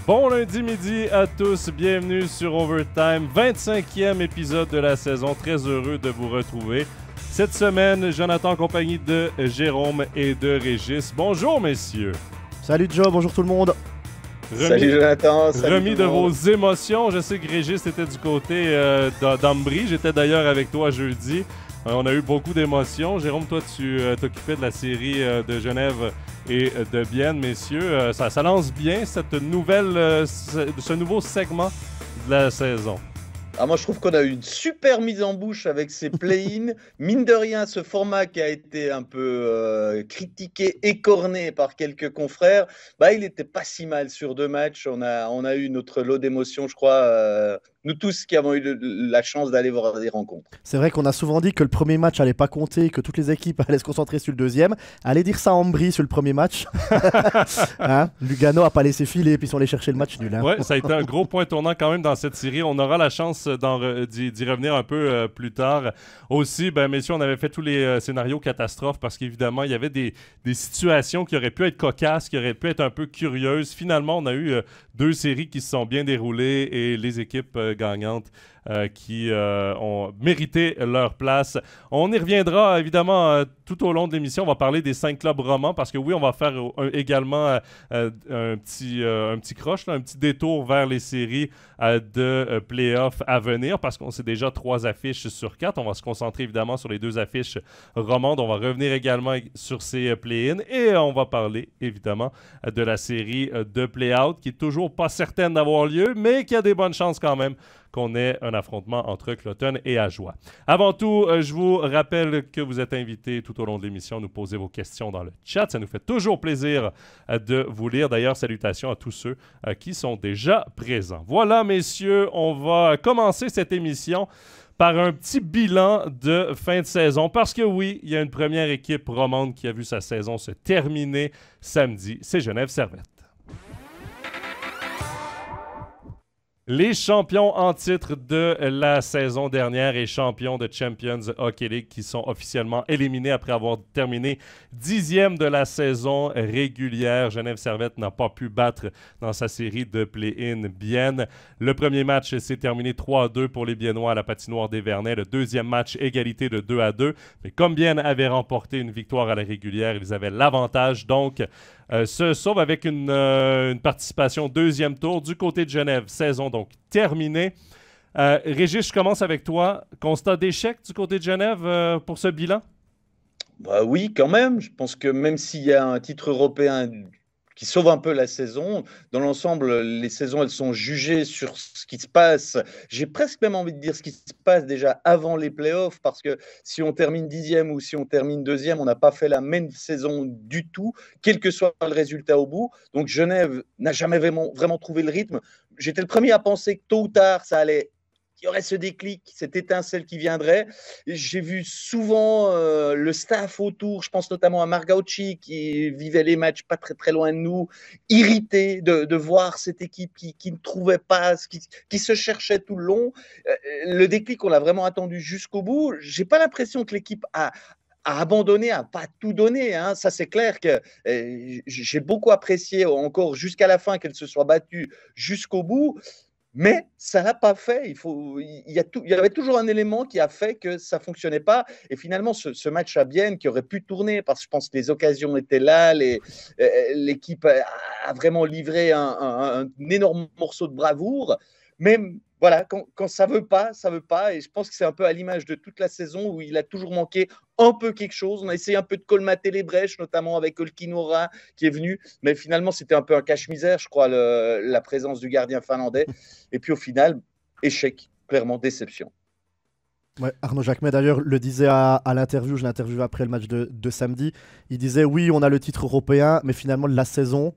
Bon lundi midi à tous, bienvenue sur Overtime, 25e épisode de la saison, très heureux de vous retrouver. Cette semaine, Jonathan en compagnie de Jérôme et de Régis. Bonjour messieurs. Salut Joe, bonjour tout le monde. Salut Jonathan, salut remis de vos émotions, je sais que Régis était du côté d'Ambry, j'étais d'ailleurs avec toi jeudi. On a eu beaucoup d'émotions. Jérôme, toi, tu t'occupais de la série de Genève et de Bienne, messieurs. Ça lance bien cette nouvelle, ce nouveau segment de la saison. Ah, moi, je trouve qu'on a eu une super mise en bouche avec ces play-in. Mine de rien, ce format qui a été un peu critiqué, écorné par quelques confrères, il n'était pas si mal sur 2 matchs. On a eu notre lot d'émotions, je crois. Nous tous qui avons eu la chance d'aller voir des rencontres. C'est vrai qu'on a souvent dit que le premier match allait pas compter, que toutes les équipes allaient se concentrer sur le deuxième. Allez dire ça à Ambry sur le premier match. Hein, Lugano a pas laissé filer et puis ils sont allés chercher le match nul. Hein. Ouais, ça a été un gros point tournant quand même dans cette série. On aura la chance d'y revenir un peu plus tard. Aussi, messieurs, on avait fait tous les scénarios catastrophes parce qu'évidemment, il y avait des situations qui auraient pu être cocasses, qui auraient pu être un peu curieuses. Finalement, on a eu 2 séries qui se sont bien déroulées et les équipes gagnantes qui ont mérité leur place. On y reviendra évidemment tout au long de l'émission. On va parler des 5 clubs romans parce que oui, on va faire également un petit croche, là, un petit détour vers les séries de play-off à venir parce qu'on sait déjà 3 affiches sur 4. On va se concentrer évidemment sur les 2 affiches romandes. On va revenir également sur ces play-in et on va parler évidemment de la série de play-out qui est toujours pas certaine d'avoir lieu, mais qui a des bonnes chances quand même qu'on ait un affrontement entre Cloton et Ajoie. Avant tout, je vous rappelle que vous êtes invités tout au long de l'émission à nous poser vos questions dans le chat. Ça nous fait toujours plaisir de vous lire. D'ailleurs, salutations à tous ceux qui sont déjà présents. Voilà, messieurs, on va commencer cette émission par un petit bilan de fin de saison. Parce que oui, il y a une première équipe romande qui a vu sa saison se terminer samedi. C'est Genève Servette. Les champions en titre de la saison dernière et champions de Champions Hockey League qui sont officiellement éliminés après avoir terminé 10e de la saison régulière. Genève Servette n'a pas pu battre dans sa série de play-in Bienne. Le premier match s'est terminé 3-2 pour les Biennois à la patinoire des Vernets. Le deuxième match, égalité de 2-2. Mais comme Bienne avait remporté une victoire à la régulière, ils avaient l'avantage. Donc, se sauve avec une participation 2e tour du côté de Genève. Saison donc terminée. Régis, je commence avec toi. Constat d'échec du côté de Genève pour ce bilan? Oui, quand même. Je pense que même s'il y a un titre européen qui sauve un peu la saison, dans l'ensemble, les saisons, elles sont jugées sur ce qui se passe. J'ai presque même envie de dire ce qui se passe déjà avant les playoffs, parce que si on termine 10e ou si on termine 2e, on n'a pas fait la même saison du tout, quel que soit le résultat au bout. Donc Genève n'a jamais vraiment trouvé le rythme. J'étais le premier à penser que tôt ou tard, il y aurait ce déclic, cette étincelle qui viendrait. J'ai vu souvent le staff autour, je pense notamment à Margauchi qui vivait les matchs pas très très loin de nous, irrité de voir cette équipe qui ne trouvait pas, qui se cherchait tout le long. Le déclic, on l'a vraiment attendu jusqu'au bout. J'ai pas l'impression que l'équipe a abandonné, à pas tout donner. Hein. Ça, c'est clair que j'ai beaucoup apprécié encore jusqu'à la fin qu'elle se soit battue jusqu'au bout. Mais ça ne l'a pas fait. Il y avait toujours un élément qui a fait que ça ne fonctionnait pas. Et finalement, ce match à Bienne qui aurait pu tourner, parce que je pense que les occasions étaient là, l'équipe a vraiment livré un énorme morceau de bravoure. Mais voilà, quand ça veut pas, ça veut pas. Et je pense que c'est un peu à l'image de toute la saison où il a toujours manqué un peu quelque chose. On a essayé un peu de colmater les brèches, notamment avec Olkinora qui est venu. Mais finalement, c'était un peu un cache-misère, je crois, la présence du gardien finlandais. Et puis au final, échec, clairement, déception. Ouais, Arnaud Jacquemet d'ailleurs le disait à l'interview, je l'ai interviewé après le match de samedi. Il disait oui, on a le titre européen, mais finalement la saison,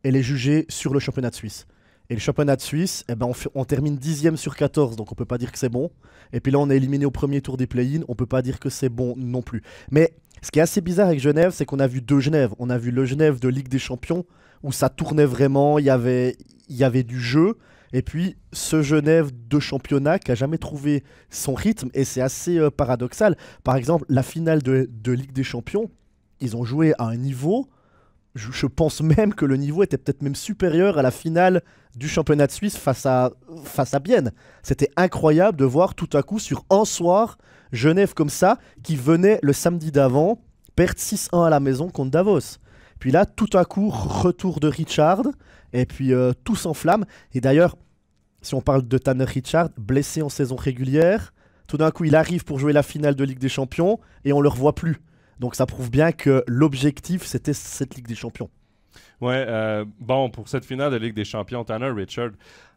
elle est jugée sur le championnat de Suisse. Et le championnat de Suisse, on termine 10e sur 14, donc on peut pas dire que c'est bon. Et puis là, on est éliminé au premier tour des play-in, on peut pas dire que c'est bon non plus. Mais ce qui est assez bizarre avec Genève, c'est qu'on a vu 2 Genève. On a vu le Genève de Ligue des Champions, où ça tournait vraiment, il y avait du jeu. Et puis ce Genève de championnat qui n'a jamais trouvé son rythme, et c'est assez paradoxal. Par exemple, la finale de Ligue des Champions, ils ont joué à un niveau je pense même que le niveau était peut-être même supérieur à la finale du championnat de Suisse face à Bienne. C'était incroyable de voir tout à coup sur un soir Genève comme ça, qui venait le samedi d'avant perdre 6-1 à la maison contre Davos. Puis là, tout à coup, retour de Richard, et puis tout s'enflamme. Et d'ailleurs, si on parle de Tanner Richard, blessé en saison régulière, tout d'un coup, il arrive pour jouer la finale de Ligue des Champions, et on le revoit plus. Donc ça prouve bien que l'objectif, c'était cette Ligue des Champions. Ouais, bon, pour cette finale de Ligue des Champions, Tanner Richard,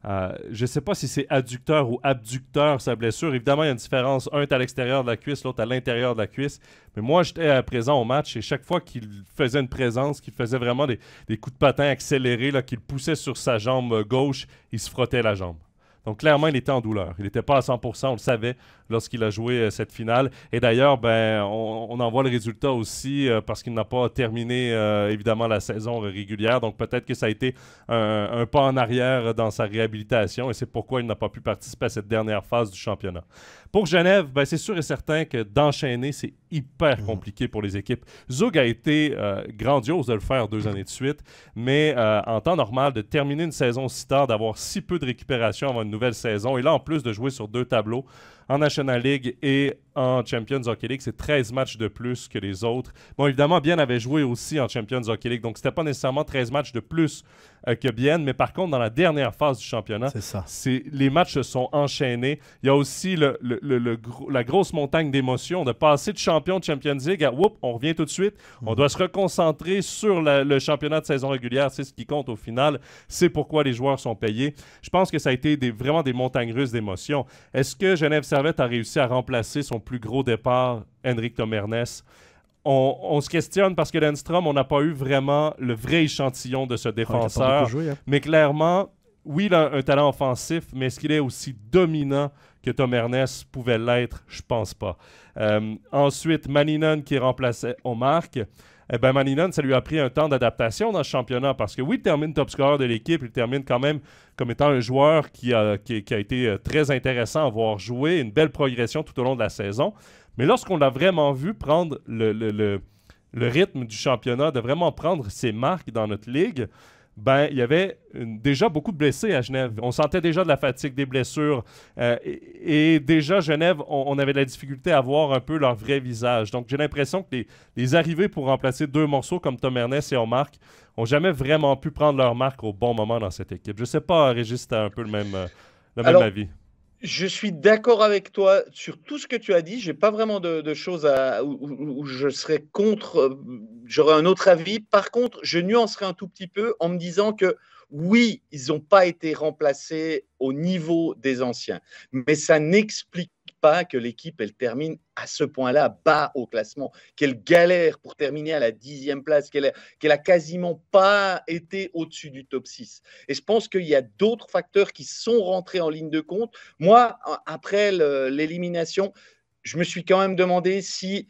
je ne sais pas si c'est adducteur ou abducteur sa blessure. Évidemment, il y a une différence. Un est à l'extérieur de la cuisse, l'autre à l'intérieur de la cuisse. Mais moi, j'étais présent au match et chaque fois qu'il faisait une présence, qu'il faisait vraiment des coups de patin accélérés, là, qu'il poussait sur sa jambe gauche, il se frottait la jambe. Donc, clairement, il était en douleur. Il n'était pas à 100%, on le savait lorsqu'il a joué cette finale. Et d'ailleurs, on en voit le résultat aussi parce qu'il n'a pas terminé, évidemment, la saison régulière. Donc, peut-être que ça a été un pas en arrière dans sa réhabilitation et c'est pourquoi il n'a pas pu participer à cette dernière phase du championnat. Pour Genève, c'est sûr et certain que d'enchaîner, c'est hyper compliqué pour les équipes. Zug a été grandiose de le faire 2 années de suite, mais en temps normal, de terminer une saison si tard, d'avoir si peu de récupération avant une nouvelle saison, et là, en plus de jouer sur 2 tableaux, en National League et en Champions Hockey League, c'est 13 matchs de plus que les autres. Bon, évidemment, Bienne avait joué aussi en Champions Hockey League, donc c'était pas nécessairement 13 matchs de plus que Bienne, mais par contre, dans la dernière phase du championnat, les matchs se sont enchaînés. Il y a aussi la grosse montagne d'émotions de passer de champion de Champions League à « on revient tout de suite, on doit se reconcentrer sur le championnat de saison régulière, c'est ce qui compte au final, c'est pourquoi les joueurs sont payés. » Je pense que ça a été vraiment des montagnes russes d'émotions. Est-ce que Genève Servette a réussi à remplacer son plus gros départ, Henrik Tomernes? On se questionne parce que Lundstrom, on n'a pas eu vraiment le vrai échantillon de ce défenseur. Mais clairement, oui, il a un talent offensif, mais est-ce qu'il est aussi dominant que Tomernes pouvait l'être? Je pense pas. Ensuite, Maninen qui remplaçait Omark. Maninen, ça lui a pris un temps d'adaptation dans ce championnat parce que oui, il termine top scorer de l'équipe, il termine quand même comme étant un joueur qui a été très intéressant à voir jouer, une belle progression tout au long de la saison. Mais lorsqu'on l'a vraiment vu prendre le rythme du championnat, de vraiment prendre ses marques dans notre ligue, il y avait déjà beaucoup de blessés à Genève. On sentait déjà de la fatigue, des blessures. Et déjà, Genève, on avait de la difficulté à voir un peu leur vrai visage. Donc, j'ai l'impression que les arrivées pour remplacer 2 morceaux comme Tom Ernest et Omark n'ont jamais vraiment pu prendre leur marque au bon moment dans cette équipe. Je ne sais pas, Régis, tu as un peu le même avis. Je suis d'accord avec toi sur tout ce que tu as dit. Je n'ai pas vraiment de choses où je serais contre, j'aurais un autre avis. Par contre, je nuancerais un tout petit peu en me disant que oui, ils n'ont pas été remplacés au niveau des anciens. Mais ça n'explique pas que l'équipe, elle termine à ce point-là bas au classement, qu'elle galère pour terminer à la 10e place, qu'elle a quasiment pas été au-dessus du top 6. Et je pense qu'il y a d'autres facteurs qui sont rentrés en ligne de compte. Moi, après l'élimination, je me suis quand même demandé si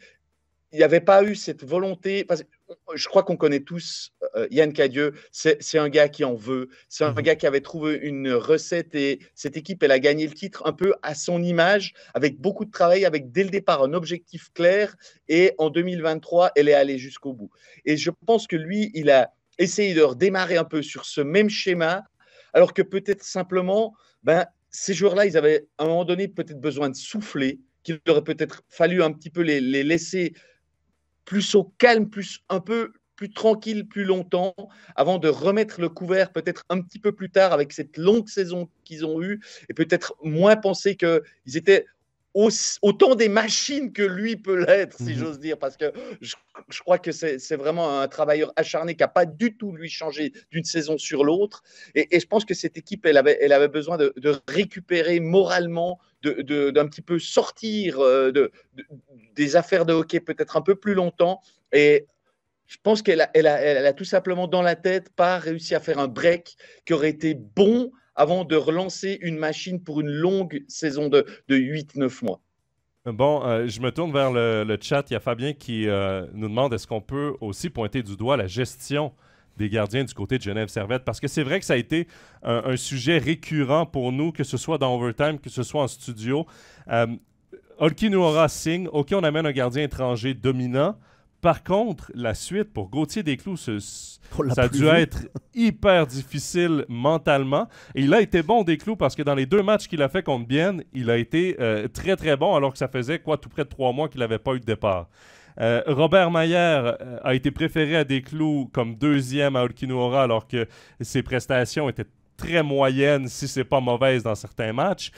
il n'y avait pas eu cette volonté, parce que je crois qu'on connaît tous Yann Cadieux, c'est un gars qui en veut, c'est un gars qui avait trouvé une recette et cette équipe, elle a gagné le titre un peu à son image, avec beaucoup de travail, avec dès le départ un objectif clair et en 2023, elle est allée jusqu'au bout. Et je pense que lui, il a essayé de redémarrer un peu sur ce même schéma, alors que peut-être simplement, ces joueurs-là, ils avaient à un moment donné peut-être besoin de souffler, qu'il aurait peut-être fallu un petit peu les laisser plus au calme, un peu plus tranquille, plus longtemps, avant de remettre le couvert peut-être un petit peu plus tard avec cette longue saison qu'ils ont eue et peut-être moins penser qu'ils étaient autant des machines que lui peut l'être, si j'ose dire, parce que je crois que c'est vraiment un travailleur acharné qui n'a pas du tout, lui, changé d'une saison sur l'autre. Et je pense que cette équipe, elle avait besoin de récupérer moralement, d'un petit peu sortir des affaires de hockey peut-être un peu plus longtemps. Et je pense qu'elle a tout simplement dans la tête pas réussi à faire un break qui aurait été bon avant de relancer une machine pour une longue saison de 8-9 mois. Bon, je me tourne vers le chat. Il y a Fabien qui nous demande est-ce qu'on peut aussi pointer du doigt la gestion des gardiens du côté de Genève Servette, parce que c'est vrai que ça a été un sujet récurrent pour nous, que ce soit dans Overtime, que ce soit en studio. Olki Nuora signe, OK, on amène un gardien étranger dominant, Par contre, la suite pour Gauthier Desclous, On l'a ça a plus dû vu. être hyper difficile mentalement. Et il a été bon, Desclous, parce que dans les 2 matchs qu'il a fait contre Bienne, il a été très, très bon, alors que ça faisait tout près de 3 mois qu'il n'avait pas eu de départ. Robert Mayer a été préféré à Desclous comme 2e à Olkinuora, alors que ses prestations étaient très moyennes, si c'est pas mauvaise dans certains matchs.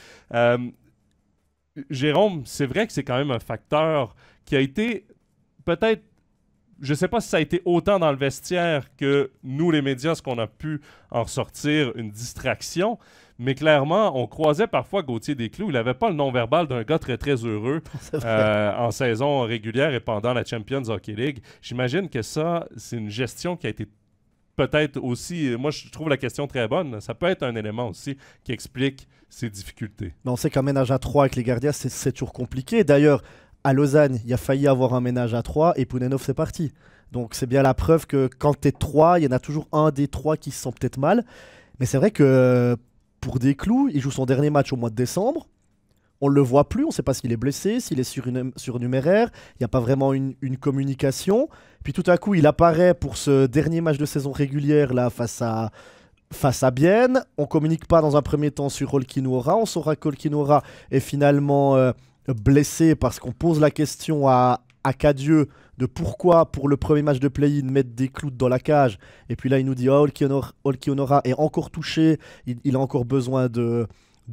Jérôme, c'est vrai que c'est quand même un facteur qui a été peut-être, je ne sais pas si ça a été autant dans le vestiaire que nous, les médias, ce qu'on a pu en ressortir, une distraction, mais clairement, on croisait parfois Gauthier Desclous. Il n'avait pas le non-verbal d'un gars très, très heureux en saison régulière et pendant la Champions Hockey League. J'imagine que ça, c'est une gestion qui a été peut-être aussi, moi je trouve la question très bonne, ça peut être un élément aussi qui explique ces difficultés. Mais on sait qu'un ménage à 3 avec les gardiens, c'est toujours compliqué. D'ailleurs, à Lausanne, il a failli avoir un ménage à 3 et Pounenov, c'est parti. Donc c'est bien la preuve que quand tu es 3, il y en a toujours un des 3 qui se sent peut-être mal. Mais c'est vrai que pour Desclous, il joue son dernier match au mois de décembre. On ne le voit plus, on ne sait pas s'il est blessé, s'il est surnuméraire. Il n'y a pas vraiment une communication. Puis tout à coup, il apparaît pour ce dernier match de saison régulière là, face à Bienne. On ne communique pas dans un premier temps sur Olkinuora. On saura qu'Olkinuora est finalement blessé parce qu'on pose la question à Cadieux de pourquoi pour le premier match de play-in mettre Desclous dans la cage. Et puis là, il nous dit Olkinuora est encore touché, il a encore besoin de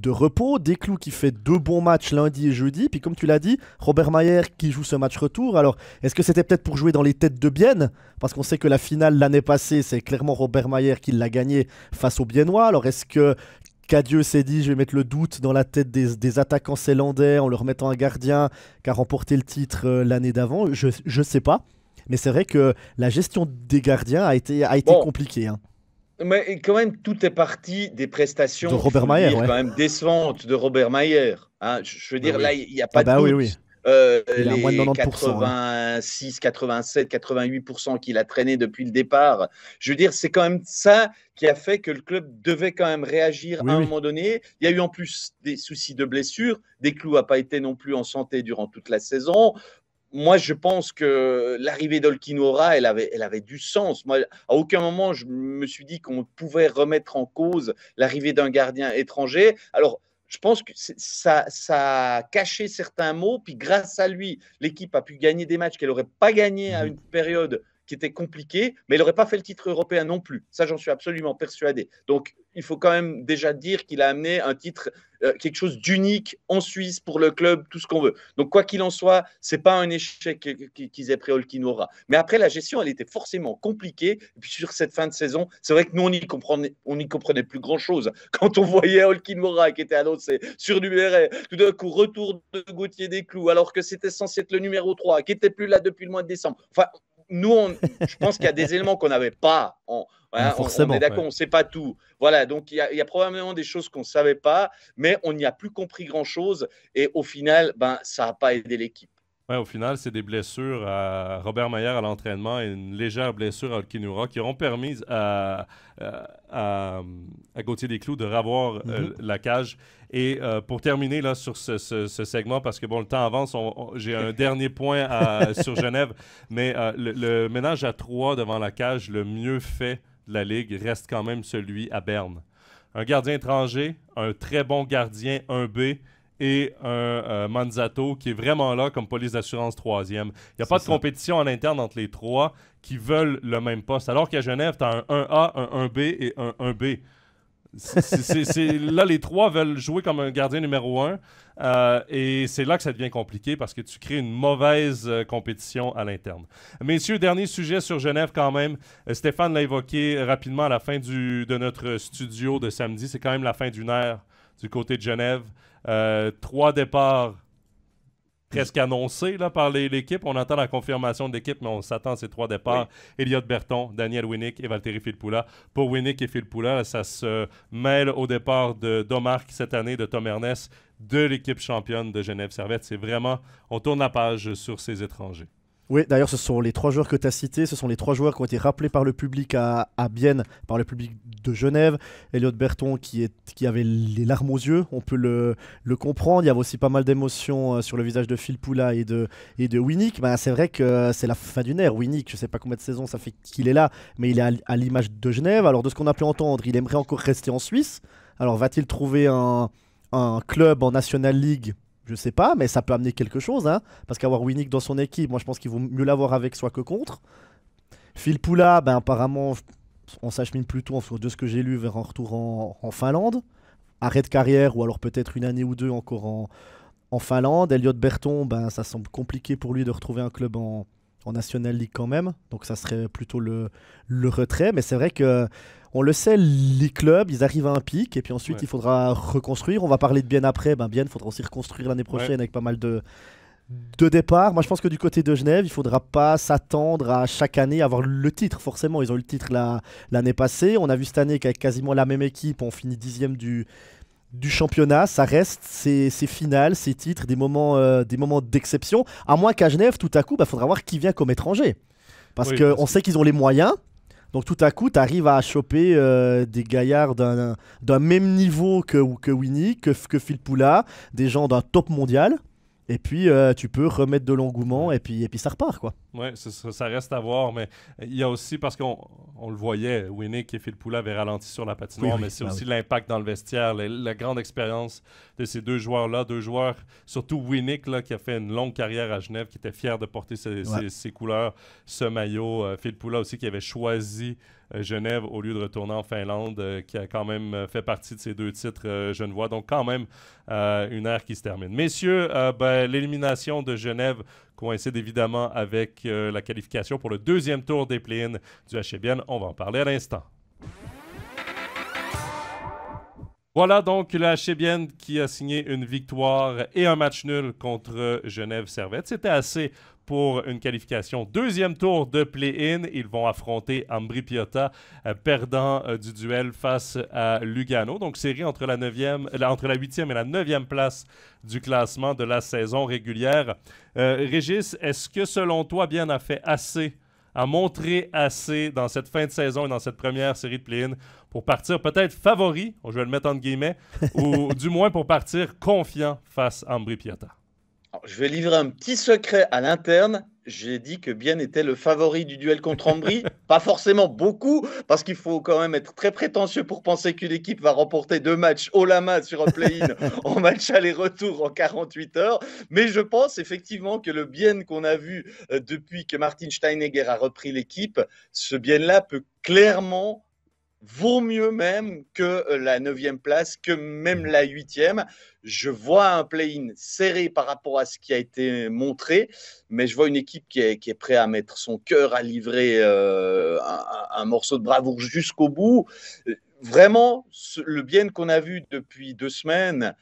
repos. Desclous qui fait 2 bons matchs lundi et jeudi. Puis comme tu l'as dit, Robert Mayer qui joue ce match retour. Alors, est-ce que c'était peut-être pour jouer dans les têtes de Bienne? Parce qu'on sait que la finale l'année passée, c'est clairement Robert Mayer qui l'a gagné face aux Biennois. Alors, est-ce que Cadieux s'est dit, je vais mettre le doute dans la tête des attaquants zélandais en leur mettant un gardien qui a remporté le titre l'année d'avant? Je sais pas. Mais c'est vrai que la gestion des gardiens a été compliquée. Hein. Mais quand même, tout est parti des prestations de Robert Mayer, quand même décevantes de Robert Mayer. Hein, je veux dire, là, il n'y a pas de doute. Oui. Il a moins de 90%, 86, 87, 88% qu'il a traîné depuis le départ. Je veux dire, c'est quand même ça qui a fait que le club devait quand même réagir à un moment donné. Il y a eu en plus des soucis de blessures. Desclous n'a pas été non plus en santé durant toute la saison. Moi, je pense que l'arrivée d'Olkinuora, elle avait du sens. Moi, à aucun moment, je me suis dit qu'on pouvait remettre en cause l'arrivée d'un gardien étranger. Alors, je pense que ça a caché certains mots, puis grâce à lui, l'équipe a pu gagner des matchs qu'elle n'aurait pas gagné à une période qui était compliquée, mais elle n'aurait pas fait le titre européen non plus. Ça, j'en suis absolument persuadé. Donc, il faut quand même déjà dire qu'il a amené un titre, quelque chose d'unique en Suisse pour le club, tout ce qu'on veut. Donc, quoi qu'il en soit, ce n'est pas un échec qu'ils aient pris Olkinuora. Mais après, la gestion, elle était forcément compliquée. Et puis, sur cette fin de saison, c'est vrai que nous, on n'y comprenait plus grand-chose. Quand on voyait Olkinuora qui était à l'autre, c'est surnuméraire, tout d'un coup, retour de Gauthier Desclous, alors que c'était censé être le numéro 3, qui n'était plus là depuis le mois de décembre. Enfin, nous, je pense qu'il y a des éléments qu'on n'avait pas. On est d'accord, on ne sait pas tout. Voilà, donc il y a probablement des choses qu'on ne savait pas, mais on n'y a plus compris grand-chose. Et au final, ça n'a pas aidé l'équipe. Ouais, au final, c'est des blessures à Robert Mayer à l'entraînement et une légère blessure à Olkinuora qui auront permis à Gauthier Desclous de revoir la cage. Et pour terminer là, sur ce segment, parce que le temps avance, j'ai un dernier point sur Genève, mais le ménage à 3 devant la cage, le mieux fait de la Ligue, reste quand même celui à Berne. Un gardien étranger, un très bon gardien 1B, et un Manzato qui est vraiment là comme police d'assurance 3e. Il n'y a pas de compétition en interne entre les 3 qui veulent le même poste. Alors qu'à Genève, tu as un 1A, un 1B et un 1B. Là, les 3 veulent jouer comme un gardien numéro 1 et c'est là que ça devient compliqué parce que tu crées une mauvaise compétition à l'interne. Messieurs, dernier sujet sur Genève quand même. Stéphane l'a évoqué rapidement à la fin de notre studio de samedi. C'est quand même la fin d'une ère du côté de Genève. 3 départs presque annoncés là, par l'équipe. On attend la confirmation de l'équipe, mais on s'attend à ces 3 départs. Oui. Elliott Berton, Daniel Winnick et Valtteri Filppula. Pour Winnick et Filppula, ça se mêle au départ de Domark cette année, de Tom Ernest, de l'équipe championne de Genève Servette. C'est vraiment, on tourne la page sur ces étrangers. Oui, d'ailleurs, ce sont les 3 joueurs que tu as cités. Ce sont les 3 joueurs qui ont été rappelés par le public à Bienne, par le public de Genève. Elliot Berton qui avait les larmes aux yeux, on peut le comprendre. Il y avait aussi pas mal d'émotions sur le visage de Phil Poula et de Winnick. Ben, c'est vrai que c'est la fin d'une ère. Winnick, je ne sais pas combien de saisons ça fait qu'il est là, mais il est à l'image de Genève. Alors, de ce qu'on a pu entendre, il aimerait encore rester en Suisse. Alors, va-t-il trouver un club en National League? Je sais pas, mais ça peut amener quelque chose, hein, parce qu'avoir Winnick dans son équipe, moi je pense qu'il vaut mieux l'avoir avec soi que contre. Phil Poula, ben, apparemment, on s'achemine plutôt, de ce que j'ai lu, vers un retour en Finlande. Arrêt de carrière, ou alors peut-être une année ou 2 encore en Finlande. Elliot Berton, ben, ça semble compliqué pour lui de retrouver un club en National League quand même, donc ça serait plutôt le retrait, mais c'est vrai que on le sait, les clubs, ils arrivent à un pic et puis ensuite il faudra reconstruire. On va parler de Bienne après. Bienne, il faudra aussi reconstruire l'année prochaine avec pas mal de départs. Moi, je pense que du côté de Genève, il ne faudra pas s'attendre à chaque année avoir le titre. Forcément, ils ont eu le titre l'année passée. On a vu cette année qu'avec quasiment la même équipe, on finit 10e du championnat. Ça reste ces finales, ces titres, des moments d'exception. À moins qu'à Genève, tout à coup, il faudra voir qui vient comme étranger. Parce qu'on sait qu'ils ont les moyens. Donc tout à coup, tu arrives à choper des gaillards d'un même niveau que Winnick, que Phil Poula, des gens d'un top mondial. Et puis tu peux remettre de l'engouement et puis ça repart, quoi. Oui, ça reste à voir, mais il y a aussi, parce qu'on le voyait, Winnick et Phil Poula avaient ralenti sur la patinoire, mais c'est aussi l'impact dans le vestiaire, la grande expérience de ces 2 joueurs-là, 2 joueurs, surtout Winnick là, qui a fait une longue carrière à Genève, qui était fier de porter ses couleurs, ce maillot. Phil Poula aussi qui avait choisi Genève au lieu de retourner en Finlande, qui a quand même fait partie de ces 2 titres genevois. Donc quand même une ère qui se termine. Messieurs, l'élimination de Genève coïncide évidemment avec la qualification pour le 2e tour des play-ins du HCBN. On va en parler à l'instant. Voilà donc le HCBN qui a signé une victoire et un match nul contre Genève Servette. C'était assez pour une qualification. 2e tour de play-in. Ils vont affronter Ambri Piotta, perdant du duel face à Lugano. Donc, série entre la 8e et la 9e place du classement de la saison régulière. Régis, est-ce que selon toi, Bienne a fait assez, a montré assez dans cette fin de saison et dans cette première série de play-in pour partir peut-être favori, je vais le mettre entre guillemets, ou du moins pour partir confiant face à Ambri Piotta? Alors, je vais livrer un petit secret à l'interne. J'ai dit que Bienne était le favori du duel contre Ambri. Pas forcément beaucoup, parce qu'il faut quand même être très prétentieux pour penser qu'une équipe va remporter 2 matchs haut la main sur un play-in en match aller-retour en 48 heures. Mais je pense effectivement que le Bienne qu'on a vu depuis que Martin Steinegger a repris l'équipe, ce Bienne-là peut clairement vaut mieux même que la 9e place, que même la 8e. Je vois un play-in serré par rapport à ce qui a été montré, mais je vois une équipe qui est prête à mettre son cœur, à livrer un morceau de bravoure jusqu'au bout. Vraiment, le Bienne qu'on a vu depuis 2 semaines,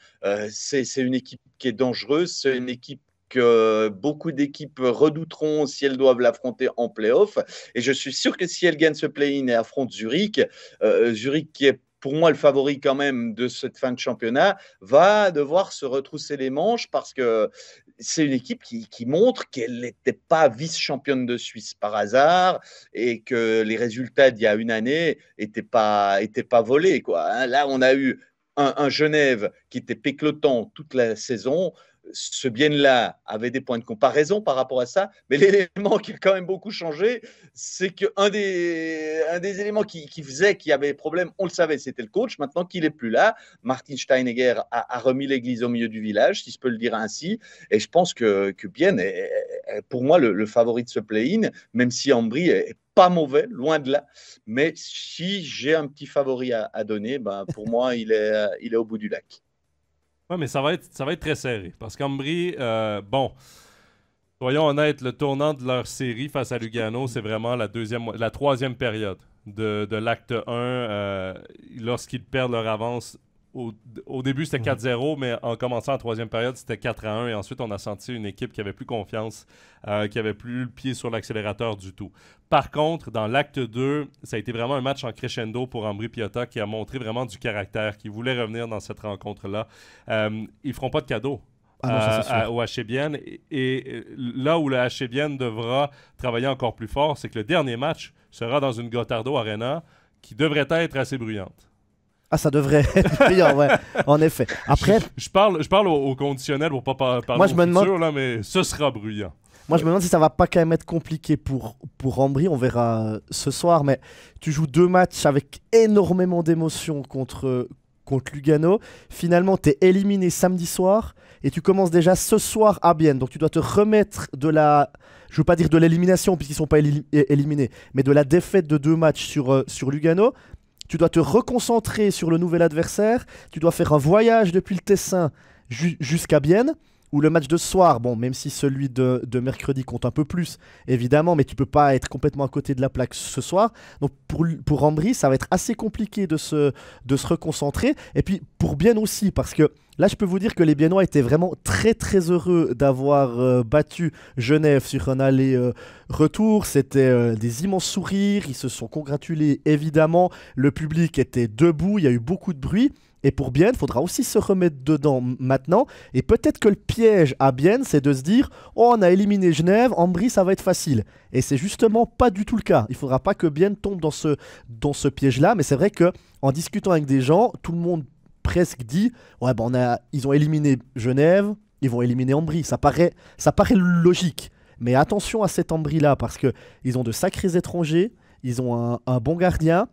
c'est une équipe qui est dangereuse, c'est une équipe que beaucoup d'équipes redouteront si elles doivent l'affronter en play-off. Et je suis sûr que si elles gagnent ce play-in et affrontent Zurich, Zurich qui est pour moi le favori quand même de cette fin de championnat, va devoir se retrousser les manches parce que c'est une équipe qui montre qu'elle n'était pas vice-championne de Suisse par hasard et que les résultats d'il y a une année n'étaient pas volés, quoi. Là, on a eu un Genève qui était péclotant toute la saison. Ce Bienne-là avait des points de comparaison par rapport à ça, mais l'élément qui a quand même beaucoup changé, c'est qu'un des éléments qui faisait qu'il y avait des problèmes, on le savait, c'était le coach. Maintenant qu'il n'est plus là, Martin Steinegger a remis l'église au milieu du village, si je peux le dire ainsi, et je pense que Bienne est pour moi le favori de ce play-in, même si Ambri est pas mauvais, loin de là, mais si j'ai un petit favori à donner, pour moi, il est au bout du lac. Oui, mais ça va être très serré. Parce qu'Ambri, soyons honnêtes, le tournant de leur série face à Lugano, c'est vraiment la 3e période de l'acte 1, lorsqu'ils perdent leur avance. Au début, c'était 4-0, mais en commençant la 3e période, c'était 4-1. Et ensuite, on a senti une équipe qui avait plus confiance, qui avait plus le pied sur l'accélérateur du tout. Par contre, dans l'acte 2, ça a été vraiment un match en crescendo pour Ambri Piotta qui a montré vraiment du caractère, qui voulait revenir dans cette rencontre-là. Ils ne feront pas de cadeau au HC Bienne. Et là où le HC Bienne devra travailler encore plus fort, c'est que le dernier match sera dans une Gotardo Arena qui devrait être assez bruyante. Ah, ça devrait être brillant, ouais, en effet. Après, je parle au conditionnel pour pas parler moi, je me futur, là, mais ce sera bruyant. Moi, je me demande si ça va pas quand même être compliqué pour Ambry. On verra ce soir, mais tu joues 2 matchs avec énormément d'émotions contre Lugano. Finalement, tu es éliminé samedi soir et tu commences déjà ce soir à Bienne. Donc, tu dois te remettre de la... Je veux pas dire de l'élimination puisqu'ils sont pas éliminés, mais de la défaite de 2 matchs sur Lugano. Tu dois te reconcentrer sur le nouvel adversaire. Tu dois faire un voyage depuis le Tessin jusqu'à Bienne. Ou le match de ce soir, bon, même si celui de mercredi compte un peu plus, évidemment, mais tu peux pas être complètement à côté de la plaque ce soir. Donc pour Ambry, ça va être assez compliqué de se reconcentrer. Et puis pour Bienne aussi, parce que là, je peux vous dire que les Biennois étaient vraiment très très heureux d'avoir battu Genève sur un aller-retour. C'était des immenses sourires, ils se sont congratulés évidemment. Le public était debout, il y a eu beaucoup de bruit. Et pour Bienne, il faudra aussi se remettre dedans maintenant. Et peut-être que le piège à Bienne, c'est de se dire « Oh, on a éliminé Genève, Ambry, ça va être facile. » Et c'est justement pas du tout le cas. Il ne faudra pas que Bienne tombe dans ce piège-là. Mais c'est vrai qu'en discutant avec des gens, tout le monde presque dit « Ouais, ben ils ont éliminé Genève, ils vont éliminer Ambry. » Ça paraît logique. Mais attention à cet Ambry-là, parce qu'ils ont de sacrés étrangers, ils ont un bon gardien.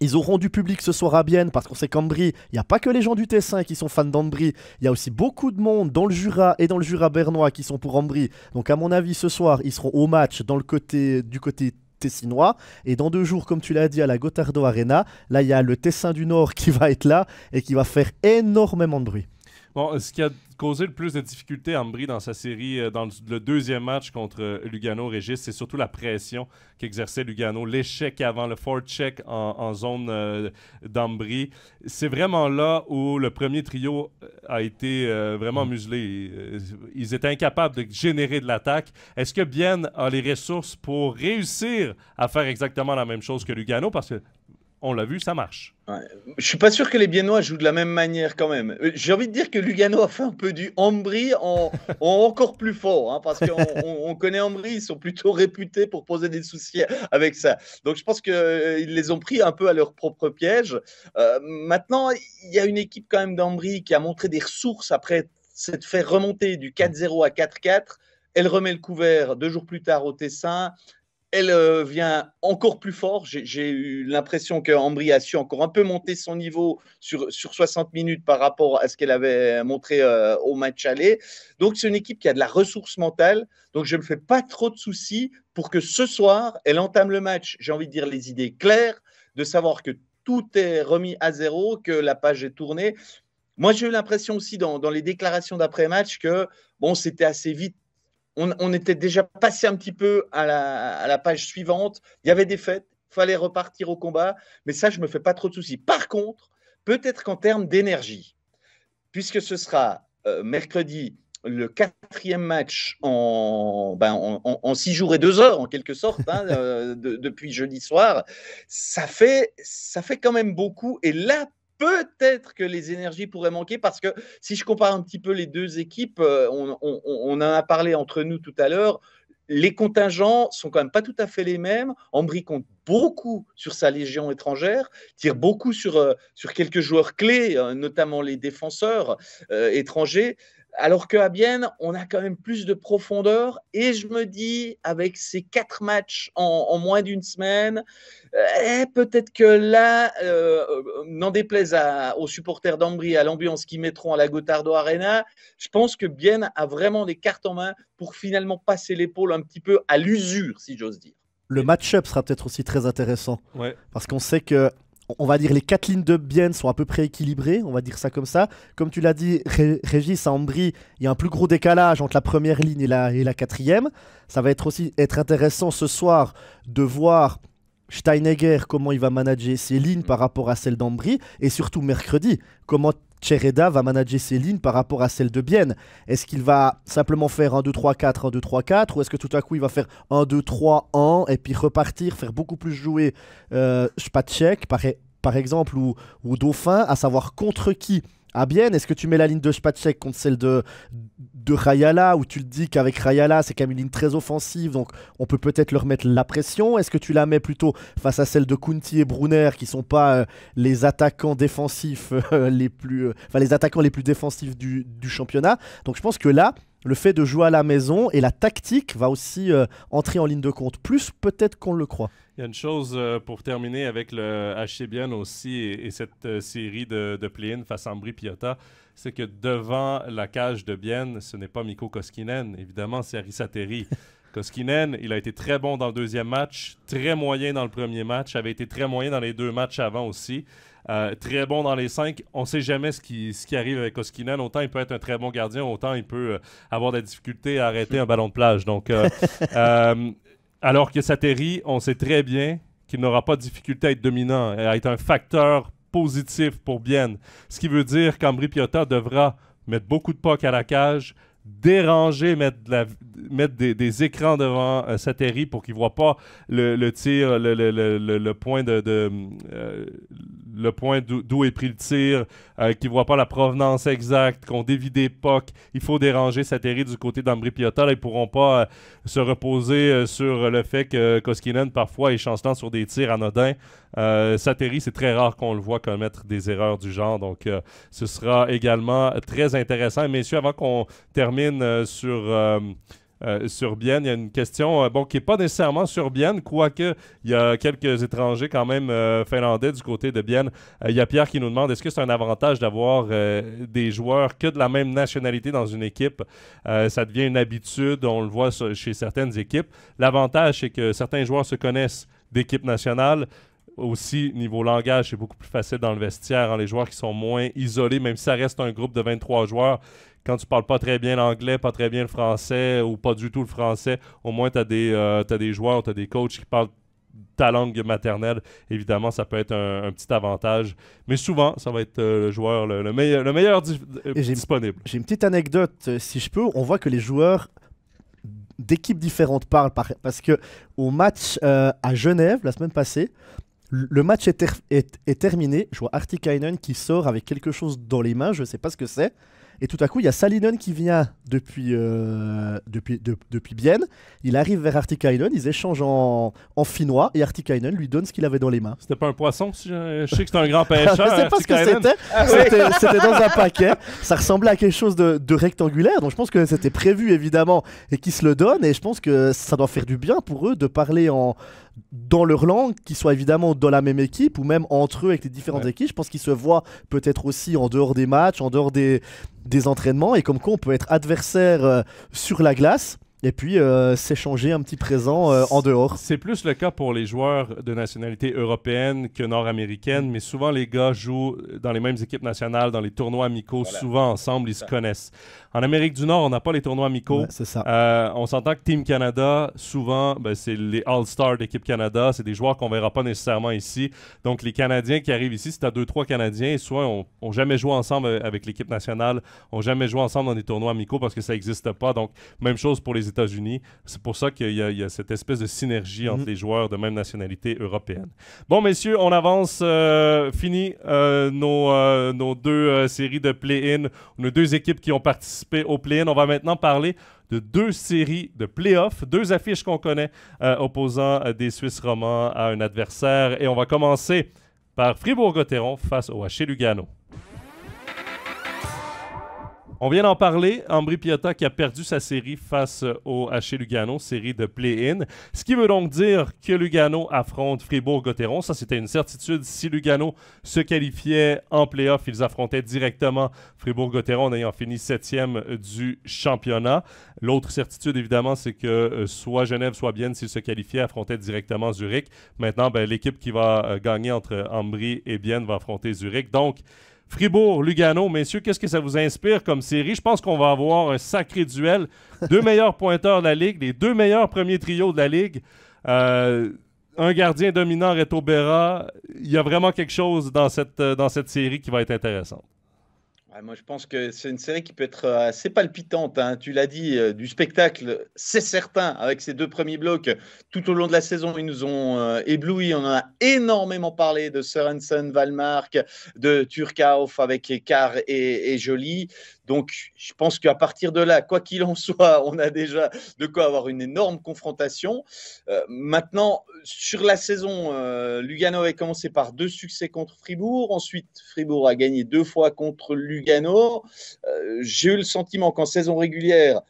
Ils auront du public ce soir à Bienne parce qu'on sait qu'Ambry, il n'y a pas que les gens du Tessin qui sont fans d'Ambry, il y a aussi beaucoup de monde dans le Jura et dans le Jura bernois qui sont pour Ambry. Donc à mon avis ce soir, ils seront au match du côté tessinois. Et dans 2 jours, comme tu l'as dit, à la Gotardo Arena, là il y a le Tessin du Nord qui va être là et qui va faire énormément de bruit. Bon, ce qui a causé le plus de difficultés à Ambry dans sa série, dans le 2e match contre Lugano, Régis, c'est surtout la pression qu'exerçait Lugano, l'échec avant le forecheck en zone d'Ambry. C'est vraiment là où le premier trio a été vraiment muselé. Ils étaient incapables de générer de l'attaque. Est-ce que Bienne a les ressources pour réussir à faire exactement la même chose que Lugano? Parce que on l'a vu, ça marche. Ouais. Je suis pas sûr que les Biennois jouent de la même manière quand même. J'ai envie de dire que Lugano a fait un peu du Ambry en encore plus fort, hein, parce qu'on connaît Ambry, ils sont plutôt réputés pour poser des soucis avec ça. Donc je pense qu'ils les ont pris un peu à leur propre piège. Maintenant, il y a une équipe quand même d'Ambry qui a montré des ressources après s'être fait remonter du 4-0 à 4-4. Elle remet le couvert 2 jours plus tard au Tessin. Elle vient encore plus fort. J'ai eu l'impression que Ambry a su encore un peu monter son niveau sur 60 minutes par rapport à ce qu'elle avait montré au match aller. Donc, c'est une équipe qui a de la ressource mentale. Donc, je ne me fais pas trop de soucis pour que ce soir, elle entame le match. J'ai envie de dire les idées claires, de savoir que tout est remis à zéro, que la page est tournée. Moi, j'ai eu l'impression aussi dans les déclarations d'après-match que bon, c'était assez vite. On était déjà passé un petit peu à la page suivante. Il y avait des fêtes, il fallait repartir au combat. Mais ça, je ne me fais pas trop de soucis. Par contre, peut-être qu'en termes d'énergie, puisque ce sera mercredi le 4e match en 6 jours et 2 heures, en quelque sorte, hein, depuis jeudi soir, ça fait quand même beaucoup. Et là, peut-être que les énergies pourraient manquer parce que si je compare un petit peu les 2 équipes, on en a parlé entre nous tout à l'heure, les contingents sont quand même pas tout à fait les mêmes. Ambry compte beaucoup sur sa légion étrangère, tire beaucoup sur quelques joueurs clés, notamment les défenseurs étrangers. Alors qu'à Bienne, on a quand même plus de profondeur. Et je me dis, avec ces 4 matchs en moins d'une semaine, peut-être que là, n'en déplaise aux supporters d'Ambry, à l'ambiance qu'ils mettront à la Gotardo Arena, je pense que Bienne a vraiment des cartes en main pour finalement passer l'épaule un petit peu à l'usure, si j'ose dire. Le match-up sera peut-être aussi très intéressant. Ouais. Parce qu'on sait que on va dire les 4 lignes de Bienne sont à peu près équilibrées, on va dire ça comme ça. Comme tu l'as dit, Régis, à Ambry, il y a un plus gros décalage entre la première ligne et la 4e. Ça va aussi être intéressant ce soir de voir Steinegger, comment il va manager ses lignes par rapport à celles d'Ambry, et surtout mercredi, comment Chereda va manager ses lignes par rapport à celles de Bienne. Est-ce qu'il va simplement faire 1-2-3-4, 1-2-3-4, ou est-ce que tout à coup il va faire 1-2-3-1 et puis repartir, faire beaucoup plus jouer Spacek par exemple, ou Dauphin, à savoir contre qui à Bienne? Est-ce que tu mets la ligne de Spacek contre celle de Rayala, où tu le dis qu'avec Rayala, c'est quand même une ligne très offensive, donc on peut peut-être leur mettre la pression? Est-ce que tu la mets plutôt face à celle de Kunti et Brunner, qui sont pas les attaquants défensifs les attaquants les plus défensifs du championnat? Donc je pense que là, le fait de jouer à la maison et la tactique va aussi entrer en ligne de compte, plus peut-être qu'on le croit. Il y a une chose pour terminer avec le HC Bienne aussi et cette série de play-in face à Ambri Piotta, c'est que devant la cage de Bienne, ce n'est pas Mikko Koskinen, évidemment, c'est Ari Sateri. Koskinen, il a été très bon dans le deuxième match, très moyen dans le premier match, avait été très moyen dans les 2 matchs avant aussi. Très bon dans les 5. On ne sait jamais ce qui arrive avec Koskinen. Autant il peut être un très bon gardien, autant il peut avoir des difficultés à arrêter un ballon de plage. Donc, alors que Sateri, on sait très bien qu'il n'aura pas de difficulté à être dominant, à être un facteur positif pour Bienne. Ce qui veut dire qu'Ambri Piotta devra mettre beaucoup de pucks à la cage, déranger, mettre des écrans devant Sateri pour qu'il ne voit pas le tir, le point le point d'où est pris le tir, qu'il ne voit pas la provenance exacte, qu'on dévie des pucks. Il faut déranger Sateri du côté d'Ambri Piotta. Là, ils ne pourront pas se reposer sur le fait que Koskinen parfois est chancelant sur des tirs anodins. Sateri, c'est très rare qu'on le voit commettre des erreurs du genre, donc ce sera également très intéressant. Et messieurs, avant qu'on termine sur Bienne, il y a une question qui n'est pas nécessairement sur Bienne, quoique il y a quelques étrangers quand même finlandais du côté de Bienne. Il y a Pierre qui nous demande, est-ce que c'est un avantage d'avoir des joueurs que de la même nationalité dans une équipe? Ça devient une habitude, on le voit chez certaines équipes. L'avantage, c'est que certains joueurs se connaissent d'équipe nationale. Aussi, niveau langage, c'est beaucoup plus facile dans le vestiaire. Les joueurs qui sont moins isolés, même si ça reste un groupe de 23 joueurs, quand tu parles pas très bien l'anglais, pas très bien le français ou pas du tout le français, au moins tu as des joueurs, tu as des coachs qui parlent ta langue maternelle. Évidemment, ça peut être un petit avantage. Mais souvent, ça va être le joueur le meilleur disponible. J'ai une petite anecdote, si je peux. On voit que les joueurs d'équipes différentes parlent parce que au match à Genève, la semaine passée, le match est terminé. Je vois Artikainen qui sort avec quelque chose dans les mains, je ne sais pas ce que c'est. Et tout à coup, il y a Salinen qui vient depuis Bienne. Il arrive vers Artikainen, ils échangent en finnois et Artikainen lui donne ce qu'il avait dans les mains. C'était pas un poisson? Je sais que c'était un grand pêcheur. Je sais pas ce que c'était. C'était dans un paquet. Ça ressemblait à quelque chose de rectangulaire. Donc je pense que c'était prévu évidemment et qu'ils se le donnent. Et je pense que ça doit faire du bien pour eux de parler dans leur langue, qu'ils soient évidemment dans la même équipe ou même entre eux avec les différentes équipes. Je pense qu'ils se voient peut-être aussi en dehors des matchs, en dehors des entraînements, et comme quoi on peut être adversaire sur la glace et puis s'échanger un petit présent en dehors. C'est plus le cas pour les joueurs de nationalité européenne que nord-américaine, mais souvent les gars jouent dans les mêmes équipes nationales, dans les tournois amicaux, souvent ensemble, ils se connaissent. En Amérique du Nord, on n'a pas les tournois amicaux. Ouais, c'est ça. On s'entend que Team Canada, souvent, c'est les All-Stars d'équipe Canada. C'est des joueurs qu'on ne verra pas nécessairement ici. Donc, les Canadiens qui arrivent ici, c'est à 2-3 Canadiens. Soit n'ont jamais joué ensemble avec l'équipe nationale, n'ont jamais joué ensemble dans des tournois amicaux parce que ça n'existe pas. Donc, même chose pour les États-Unis. C'est pour ça qu'il y a cette espèce de synergie entre les joueurs de même nationalité européenne. Bon, messieurs, on avance. Fini nos 2 séries de play-in. On a 2 équipes qui ont participé au play-in. On va maintenant parler de 2 séries de play-off, 2 affiches qu'on connaît opposant des Suisses romands à un adversaire. Et on va commencer par Fribourg-Gotteron face au HC Lugano. On vient d'en parler, Ambri Piotta qui a perdu sa série face au HC Lugano, série de play-in. Ce qui veut donc dire que Lugano affronte Fribourg-Gotteron. Ça, c'était une certitude. Si Lugano se qualifiait en play-off, ils affrontaient directement Fribourg-Gotteron en ayant fini 7e du championnat. L'autre certitude, évidemment, c'est que soit Genève, soit Bienne, s'ils se qualifiaient, affrontaient directement Zurich. Maintenant, l'équipe qui va gagner entre Ambri et Bienne va affronter Zurich. Donc, Fribourg-Lugano, messieurs, qu'est-ce que ça vous inspire comme série? Je pense qu'on va avoir un sacré duel. 2 meilleurs pointeurs de la Ligue, les 2 meilleurs premiers trios de la Ligue. Un gardien dominant, Reto Berra. Il y a vraiment quelque chose dans cette série qui va être intéressante. Ouais, moi, je pense que c'est une série qui peut être assez palpitante, hein. Tu l'as dit, du spectacle, c'est certain. Avec ces 2 premiers blocs, tout au long de la saison, ils nous ont éblouis. On en a énormément parlé de Sørensen, Wallmark, de Turcauf avec Ekar et Joly. Donc, je pense qu'à partir de là, quoi qu'il en soit, on a déjà de quoi avoir une énorme confrontation. Maintenant, sur la saison, Lugano avait commencé par 2 succès contre Fribourg. Ensuite, Fribourg a gagné 2 fois contre Lugano. J'ai eu le sentiment qu'en saison régulière,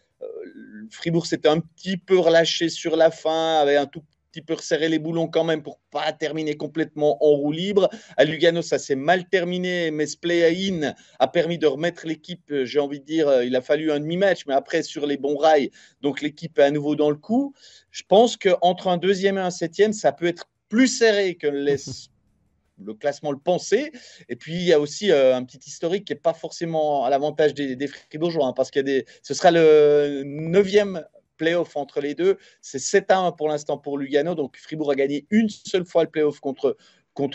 Fribourg s'était un petit peu relâché sur la fin, avait un tout petit peu resserré les boulons quand même pour pas terminer complètement en roue libre. À Lugano, ça s'est mal terminé, mais ce play-in a permis de remettre l'équipe, j'ai envie de dire, il a fallu un demi-match, mais après sur les bons rails, donc l'équipe est à nouveau dans le coup. Je pense qu'entre un 2e et un 7e, ça peut être plus serré que le classement le pensait. Et puis, il y a aussi un petit historique qui n'est pas forcément à l'avantage des Fribourgeois, hein, parce que ce sera le 9e playoff entre les deux. C'est 7-1 pour l'instant pour Lugano. Donc, Fribourg a gagné une seule fois le playoff contre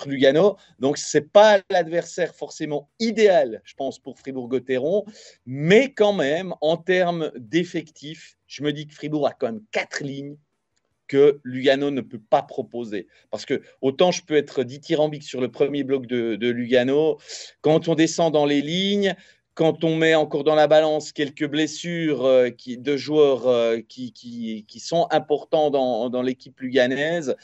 Lugano. Donc, ce n'est pas l'adversaire forcément idéal, je pense, pour Fribourg-Gotteron. Mais quand même, en termes d'effectifs, je me dis que Fribourg a quand même 4 lignes que Lugano ne peut pas proposer. Parce que autant je peux être dithyrambique sur le premier bloc de Lugano, quand on descend dans les lignes, quand on met encore dans la balance quelques blessures de joueurs qui sont importants dans l'équipe luganaise,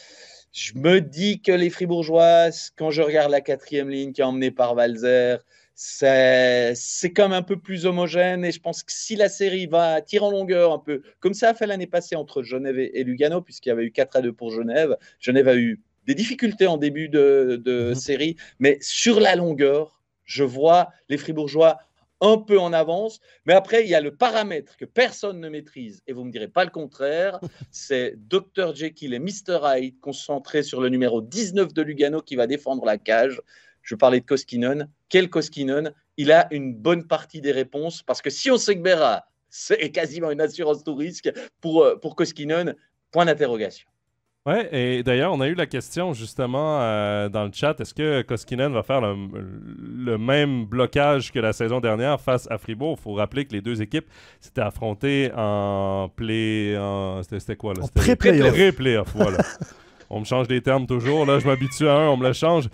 je me dis que les Fribourgeois, quand je regarde la 4e ligne qui est emmenée par Walzer, c'est quand même un peu plus homogène, et je pense que si la série va tirer en longueur un peu, comme ça a fait l'année passée entre Genève et Lugano, puisqu'il y avait eu 4-2 pour Genève. Genève a eu des difficultés en début de série, mais sur la longueur, je vois les Fribourgeois un peu en avance. Mais après, il y a le paramètre que personne ne maîtrise, et vous ne me direz pas le contraire, c'est Dr Jekyll et Mr Hyde concentrés sur le numéro 19 de Lugano qui va défendre la cage. Je parlais de Koskinen. Quel Koskinen? Il a une bonne partie des réponses, parce que si on sait que Berra, c'est quasiment une assurance tout risque pour Koskinen, point d'interrogation. Ouais, et d'ailleurs, on a eu la question justement dans le chat, est-ce que Koskinen va faire le même blocage que la saison dernière face à Fribourg? Il faut rappeler que les 2 équipes s'étaient affrontées en c'était quoi là? En pré-playoff. Pré-playoff, voilà. On me change des termes toujours, là, je m'habitue à un, on me le change.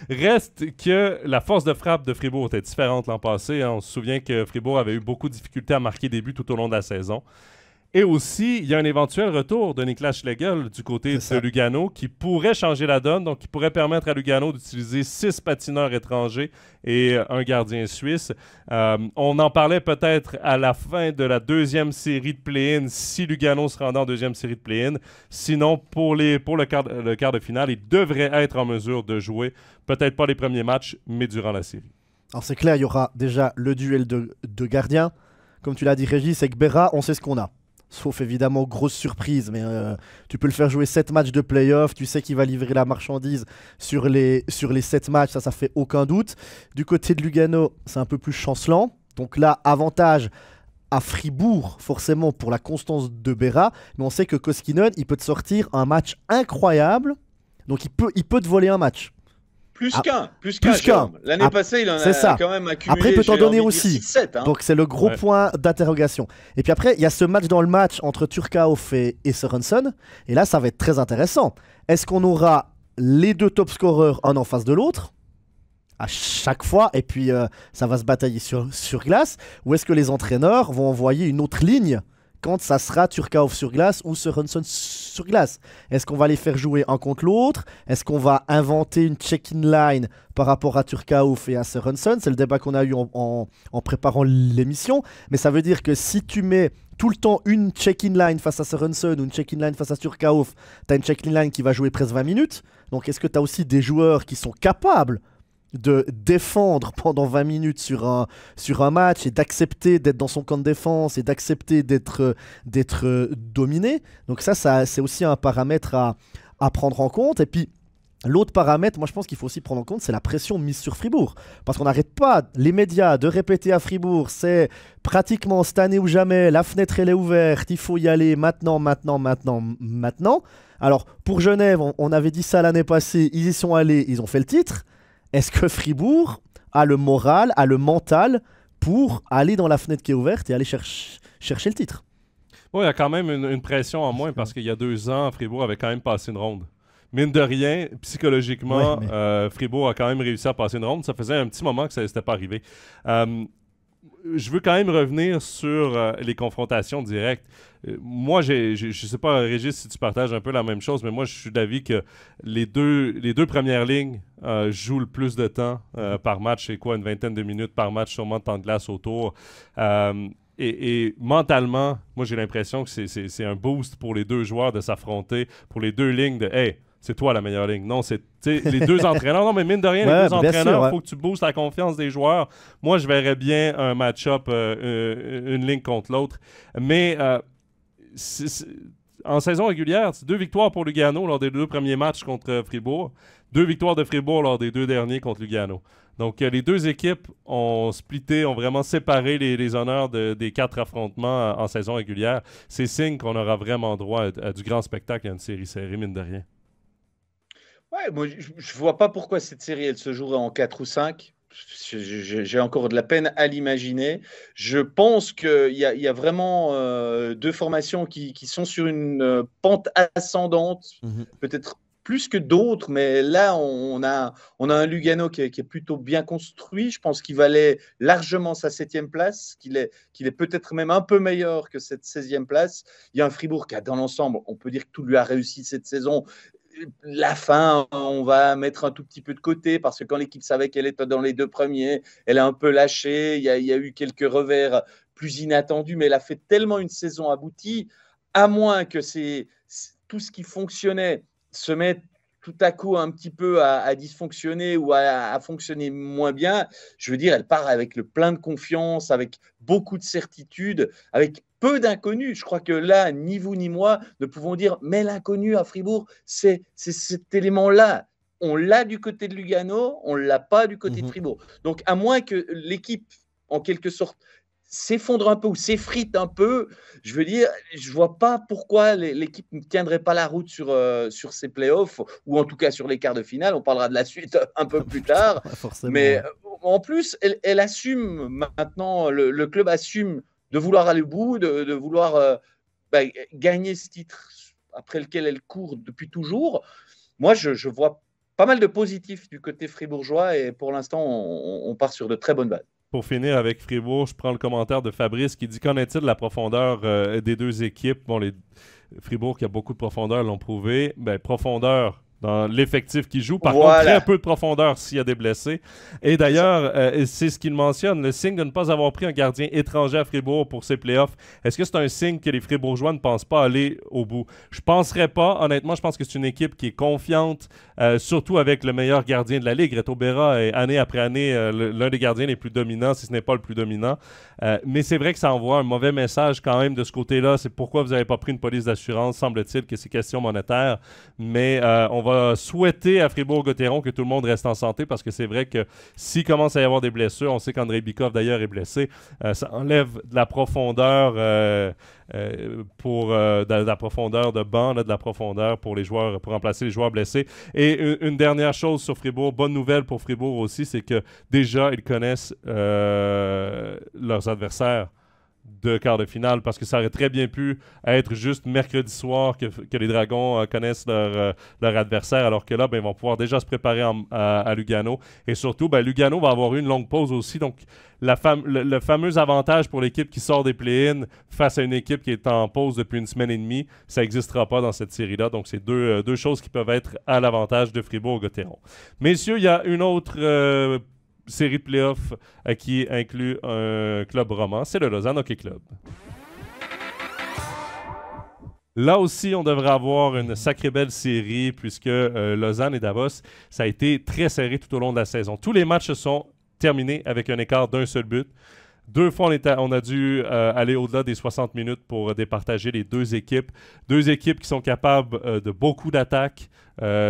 Reste que la force de frappe de Fribourg était différente l'an passé, hein. On se souvient que Fribourg avait eu beaucoup de difficultés à marquer des buts tout au long de la saison. Et aussi, il y a un éventuel retour de Niklas Schlegel du côté de Lugano qui pourrait changer la donne, donc qui pourrait permettre à Lugano d'utiliser 6 patineurs étrangers et un gardien suisse. On en parlait peut-être à la fin de la 2e série de play-in si Lugano se rendait en 2e série de play-in. Sinon, pour le quart de finale, il devrait être en mesure de jouer, peut-être pas les premiers matchs, mais durant la série. Alors c'est clair, il y aura déjà le duel de gardiens. Comme tu l'as dit, Régis, avec Berra, on sait ce qu'on a. Sauf évidemment grosse surprise, mais tu peux le faire jouer 7 matchs de play-off, tu sais qu'il va livrer la marchandise sur les 7 matchs, ça fait aucun doute. Du côté de Lugano, c'est un peu plus chancelant. Donc là, avantage à Fribourg, forcément, pour la constance de Berra. Mais on sait que Koskinen, il peut te sortir un match incroyable. Donc il peut te voler un match. Plus qu'un. L'année passée, il en a quand même accumulé. Après, il peut t'en donner aussi. 6-7, hein. Donc, c'est le gros point d'interrogation. Et puis après, il y a ce match dans le match entre Turcauf et Sørensen. Et là, ça va être très intéressant. Est-ce qu'on aura les 2 top scoreurs, un en face de l'autre, à chaque fois, et puis ça va se batailler sur glace? Ou est-ce que les entraîneurs vont envoyer une autre ligne quand ça sera Turcauf sur glace ou Sørensen sur glace? Est-ce qu'on va les faire jouer un contre l'autre? Est-ce qu'on va inventer une check-in line par rapport à Turcauf et à Sørensen? C'est le débat qu'on a eu en préparant l'émission. Mais ça veut dire que si tu mets tout le temps une check-in line face à Sørensen ou une check-in line face à Turcauf, tu as une check-in line qui va jouer presque 20 minutes. Donc est-ce que tu as aussi des joueurs qui sont capables de défendre pendant 20 minutes sur un match et d'accepter d'être dans son camp de défense et d'accepter d'être dominé? Donc ça c'est aussi un paramètre à prendre en compte. Et puis l'autre paramètre, moi je pense qu'il faut aussi prendre en compte, c'est la pression mise sur Fribourg. Parce qu'on n'arrête pas, les médias, de répéter à Fribourg, c'est pratiquement cette année ou jamais, la fenêtre elle est ouverte, il faut y aller maintenant. Alors pour Genève, on avait dit ça l'année passée, ils y sont allés, ils ont fait le titre. Est-ce que Fribourg a le moral, a le mental pour aller dans la fenêtre qui est ouverte et aller chercher le titre. Oui, il y a quand même une pression en moins parce qu'il y a 2 ans, Fribourg avait quand même passé une ronde. Mine de rien, psychologiquement, Fribourg a quand même réussi à passer une ronde. Ça faisait un petit moment que ça n'était pas arrivé. Je veux quand même revenir sur les confrontations directes. Moi, je ne sais pas, Régis, si tu partages un peu la même chose, mais moi, je suis d'avis que les deux premières lignes jouent le plus de temps par match. C'est quoi, une vingtaine de minutes par match, sûrement de temps de glace autour. Et mentalement, moi, j'ai l'impression que c'est un boost pour les 2 joueurs de s'affronter, pour les 2 lignes de « Hey, c'est toi la meilleure ligne. » Non, c'est les 2 entraîneurs. Non, mais mine de rien, les 2 entraîneurs, il faut que tu boostes la confiance des joueurs. Moi, je verrais bien un match-up, une ligne contre l'autre. Mais en saison régulière, c'est 2 victoires pour Lugano lors des 2 premiers matchs contre Fribourg. 2 victoires de Fribourg lors des 2 derniers contre Lugano. Donc, les 2 équipes ont splitté, ont vraiment séparé les honneurs des 4 affrontements en saison régulière. C'est signe qu'on aura vraiment droit à du grand spectacle et à une série serrée, mine de rien. Ouais, moi, je vois pas pourquoi cette série, elle se jouerait en 4 ou 5. J'ai encore de la peine à l'imaginer. Je pense qu'il y a vraiment 2 formations qui sont sur une pente ascendante, peut-être plus que d'autres, mais là, on a un Lugano qui est plutôt bien construit. Je pense qu'il valait largement sa 7e place, qu'il est peut-être même un peu meilleur que cette 16e place. Il y a un Fribourg qui a, dans l'ensemble, on peut dire que tout lui a réussi cette saison. La fin, on va mettre un tout petit peu de côté parce que quand l'équipe savait qu'elle était dans les 2 premiers, elle a un peu lâché. Il y a eu quelques revers plus inattendus, mais elle a fait tellement une saison aboutie, à moins que tout ce qui fonctionnait se mette tout à coup un petit peu à dysfonctionner ou à fonctionner moins bien. Je veux dire, elle part avec le plein de confiance, avec beaucoup de certitude, avec peu d'inconnus. Je crois que là, ni vous ni moi ne pouvons dire « mais l'inconnu à Fribourg, c'est cet élément-là ». On l'a du côté de Lugano, on ne l'a pas du côté de Fribourg. Donc, à moins que l'équipe, en quelque sorte, s'effondre un peu ou s'effrite un peu, je veux dire, je ne vois pas pourquoi l'équipe ne tiendrait pas la route sur ces playoffs, ou en tout cas sur les quarts de finale. On parlera de la suite un peu plus tard. Mais en plus, elle assume maintenant, le club assume de vouloir aller au bout, de vouloir gagner ce titre après lequel elle court depuis toujours. Moi, je vois pas mal de positifs du côté fribourgeois et pour l'instant, on part sur de très bonnes bases. Pour finir avec Fribourg, je prends le commentaire de Fabrice qui dit « Qu'en est-il de la profondeur des 2 équipes? » Bon, Fribourg qui a beaucoup de profondeur l'ont prouvé. Profondeur dans l'effectif qui joue. Par contre, très peu de profondeur s'il y a des blessés. Et d'ailleurs, c'est ce qu'il mentionne, le signe de ne pas avoir pris un gardien étranger à Fribourg pour ces playoffs. Est-ce que c'est un signe que les Fribourgeois ne pensent pas aller au bout? Je ne penserais pas. Honnêtement, je pense que c'est une équipe qui est confiante, surtout avec le meilleur gardien de la Ligue. Reto Berra est année après année l'un des gardiens les plus dominants, si ce n'est pas le plus dominant. Mais c'est vrai que ça envoie un mauvais message quand même de ce côté-là. C'est pourquoi vous n'avez pas pris une police d'assurance. Semble-t-il que c'est question monétaire. Mais on va souhaiter à Fribourg-Gotteron que tout le monde reste en santé parce que c'est vrai que s'il commence à y avoir des blessures, on sait qu'André Bikov d'ailleurs est blessé, ça enlève de la profondeur de la profondeur de banc, de la profondeur pour les joueurs, pour remplacer les joueurs blessés. Et une dernière chose sur Fribourg, bonne nouvelle pour Fribourg aussi, c'est que déjà ils connaissent leurs adversaires de quart de finale parce que ça aurait très bien pu être juste mercredi soir que les Dragons connaissent leur adversaire alors que là, ils vont pouvoir déjà se préparer à Lugano et surtout, Lugano va avoir une longue pause aussi donc le fameux avantage pour l'équipe qui sort des play-in face à une équipe qui est en pause depuis une semaine et demie, ça n'existera pas dans cette série-là donc c'est deux choses qui peuvent être à l'avantage de Fribourg-Gotteron. Messieurs, il y a une autre série de playoffs qui inclut un club roman, c'est le Lausanne Hockey Club. Là aussi, on devrait avoir une sacrée belle série puisque Lausanne et Davos, ça a été très serré tout au long de la saison. Tous les matchs se sont terminés avec un écart d'un seul but. 2 fois, on a dû aller au-delà des 60 minutes pour départager les 2 équipes. 2 équipes qui sont capables de beaucoup d'attaques,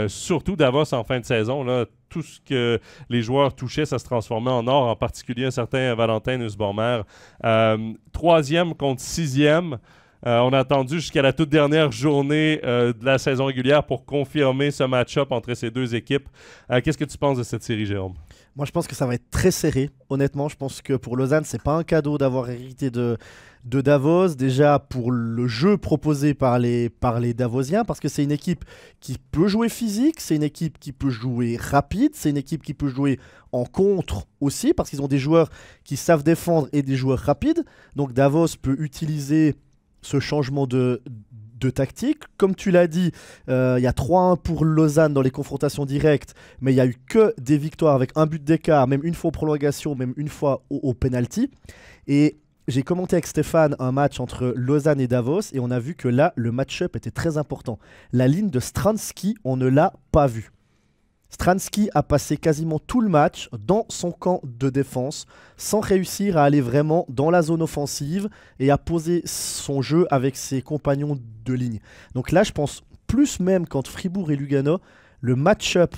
surtout Davos en fin de saison. Là, tout ce que les joueurs touchaient, ça se transformait en or, en particulier un certain Valentin Nussbaumer. 3e contre 6e. On a attendu jusqu'à la toute dernière journée de la saison régulière pour confirmer ce match-up entre ces 2 équipes. Qu'est-ce que tu penses de cette série, Jérôme? Moi, je pense que ça va être très serré. Honnêtement, je pense que pour Lausanne, c'est pas un cadeau d'avoir hérité de Davos. Déjà, pour le jeu proposé par les Davosiens, parce que c'est une équipe qui peut jouer physique, c'est une équipe qui peut jouer rapide, c'est une équipe qui peut jouer en contre aussi, parce qu'ils ont des joueurs qui savent défendre et des joueurs rapides. Donc, Davos peut utiliser ce changement de tactique. Comme tu l'as dit, il y a 3-1 pour Lausanne dans les confrontations directes, mais il n'y a eu que des victoires avec un but d'écart, même une fois en prolongation, même une fois au penalty. Et j'ai commenté avec Stéphane un match entre Lausanne et Davos, et on a vu que là, le match-up était très important. La ligne de Stransky, on ne l'a pas vue. Stransky a passé quasiment tout le match dans son camp de défense sans réussir à aller vraiment dans la zone offensive et à poser son jeu avec ses compagnons de ligne. Donc là, je pense plus même qu'entre Fribourg et Lugano, le match-up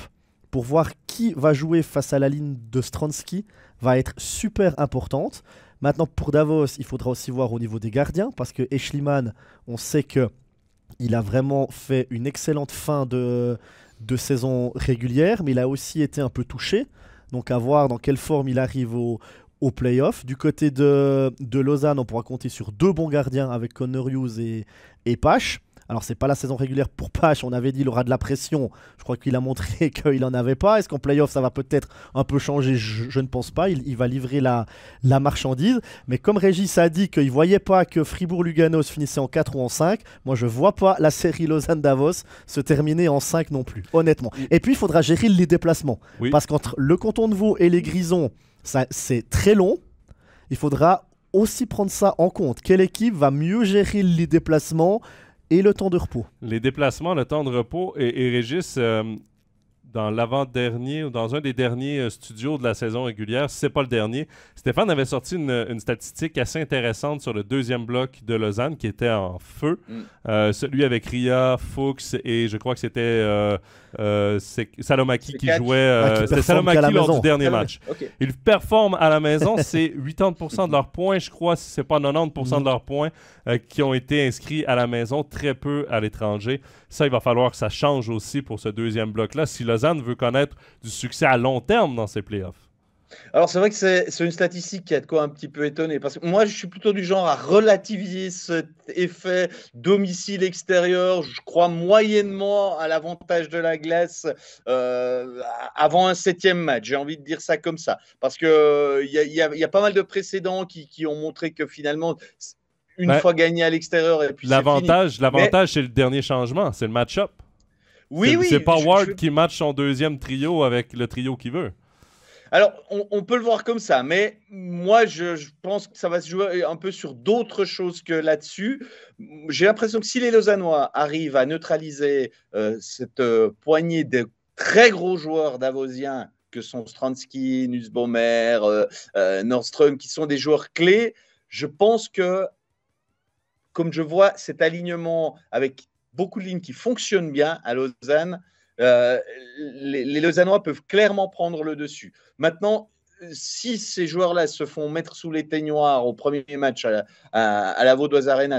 pour voir qui va jouer face à la ligne de Stransky va être super importante. Maintenant, pour Davos, il faudra aussi voir au niveau des gardiens parce que Eschliman, on sait qu'il a vraiment fait une excellente fin de saison régulière, mais il a aussi été un peu touché. Donc à voir dans quelle forme il arrive au play-off. Du côté de Lausanne, on pourra compter sur 2 bons gardiens avec Connor Hughes et Pache. Alors c'est pas la saison régulière pour Pache, on avait dit il aura de la pression. Je crois qu'il a montré qu'il n'en avait pas. Est-ce qu'en play-off ça va peut-être un peu changer? Je ne pense pas. Il va livrer la marchandise. Mais comme Régis a dit qu'il ne voyait pas que Fribourg-Lugano se finissait en 4 ou en 5, moi je ne vois pas la série Lausanne-Davos se terminer en 5 non plus, honnêtement. Et puis il faudra gérer les déplacements. Oui. Parce qu'entre le canton de Vaud et les Grisons, c'est très long. Il faudra aussi prendre ça en compte. Quelle équipe va mieux gérer les déplacements et le temps de repos? Les déplacements, le temps de repos. Et Régis, dans l'avant-dernier ou dans un des derniers studios de la saison régulière, si ce n'est pas le dernier, Stéphane avait sorti une statistique assez intéressante sur le deuxième bloc de Lausanne qui était en feu. Celui avec Ria, Fuchs et je crois que c'était Salomaki qui jouait. C'était Salomaki lors du dernier match. Okay. Ils performent à la maison. C'est 80% de leurs points, je crois, si ce n'est pas 90% de leurs points qui ont été inscrits à la maison, très peu à l'étranger. Ça, il va falloir que ça change aussi pour ce deuxième bloc-là si Lausanne veut connaître du succès à long terme dans ses playoffs. Alors, c'est vrai que c'est une statistique qui a de quoi un petit peu étonner. Parce que moi, je suis plutôt du genre à relativiser cet effet domicile-extérieur. Je crois moyennement à l'avantage de la glace avant un 7e match. J'ai envie de dire ça comme ça. Parce qu'il y a pas mal de précédents qui ont montré que finalement, une fois gagné à l'extérieur, et puis l'avantage, c'est le dernier changement. C'est le match-up. Oui. C'est pas Ward qui match son deuxième trio avec le trio qu'il veut. Alors, on peut le voir comme ça, mais moi, je pense que ça va se jouer un peu sur d'autres choses que là-dessus. J'ai l'impression que si les Lausannois arrivent à neutraliser cette poignée de très gros joueurs davosiens que sont Stransky, Nussbaumer, Nordström, qui sont des joueurs clés, je pense que, comme je vois cet alignement avec beaucoup de lignes qui fonctionnent bien à Lausanne, les Lausannois peuvent clairement prendre le dessus. Maintenant, si ces joueurs-là se font mettre sous les teignoirs au premier match à la Vaudoise Arena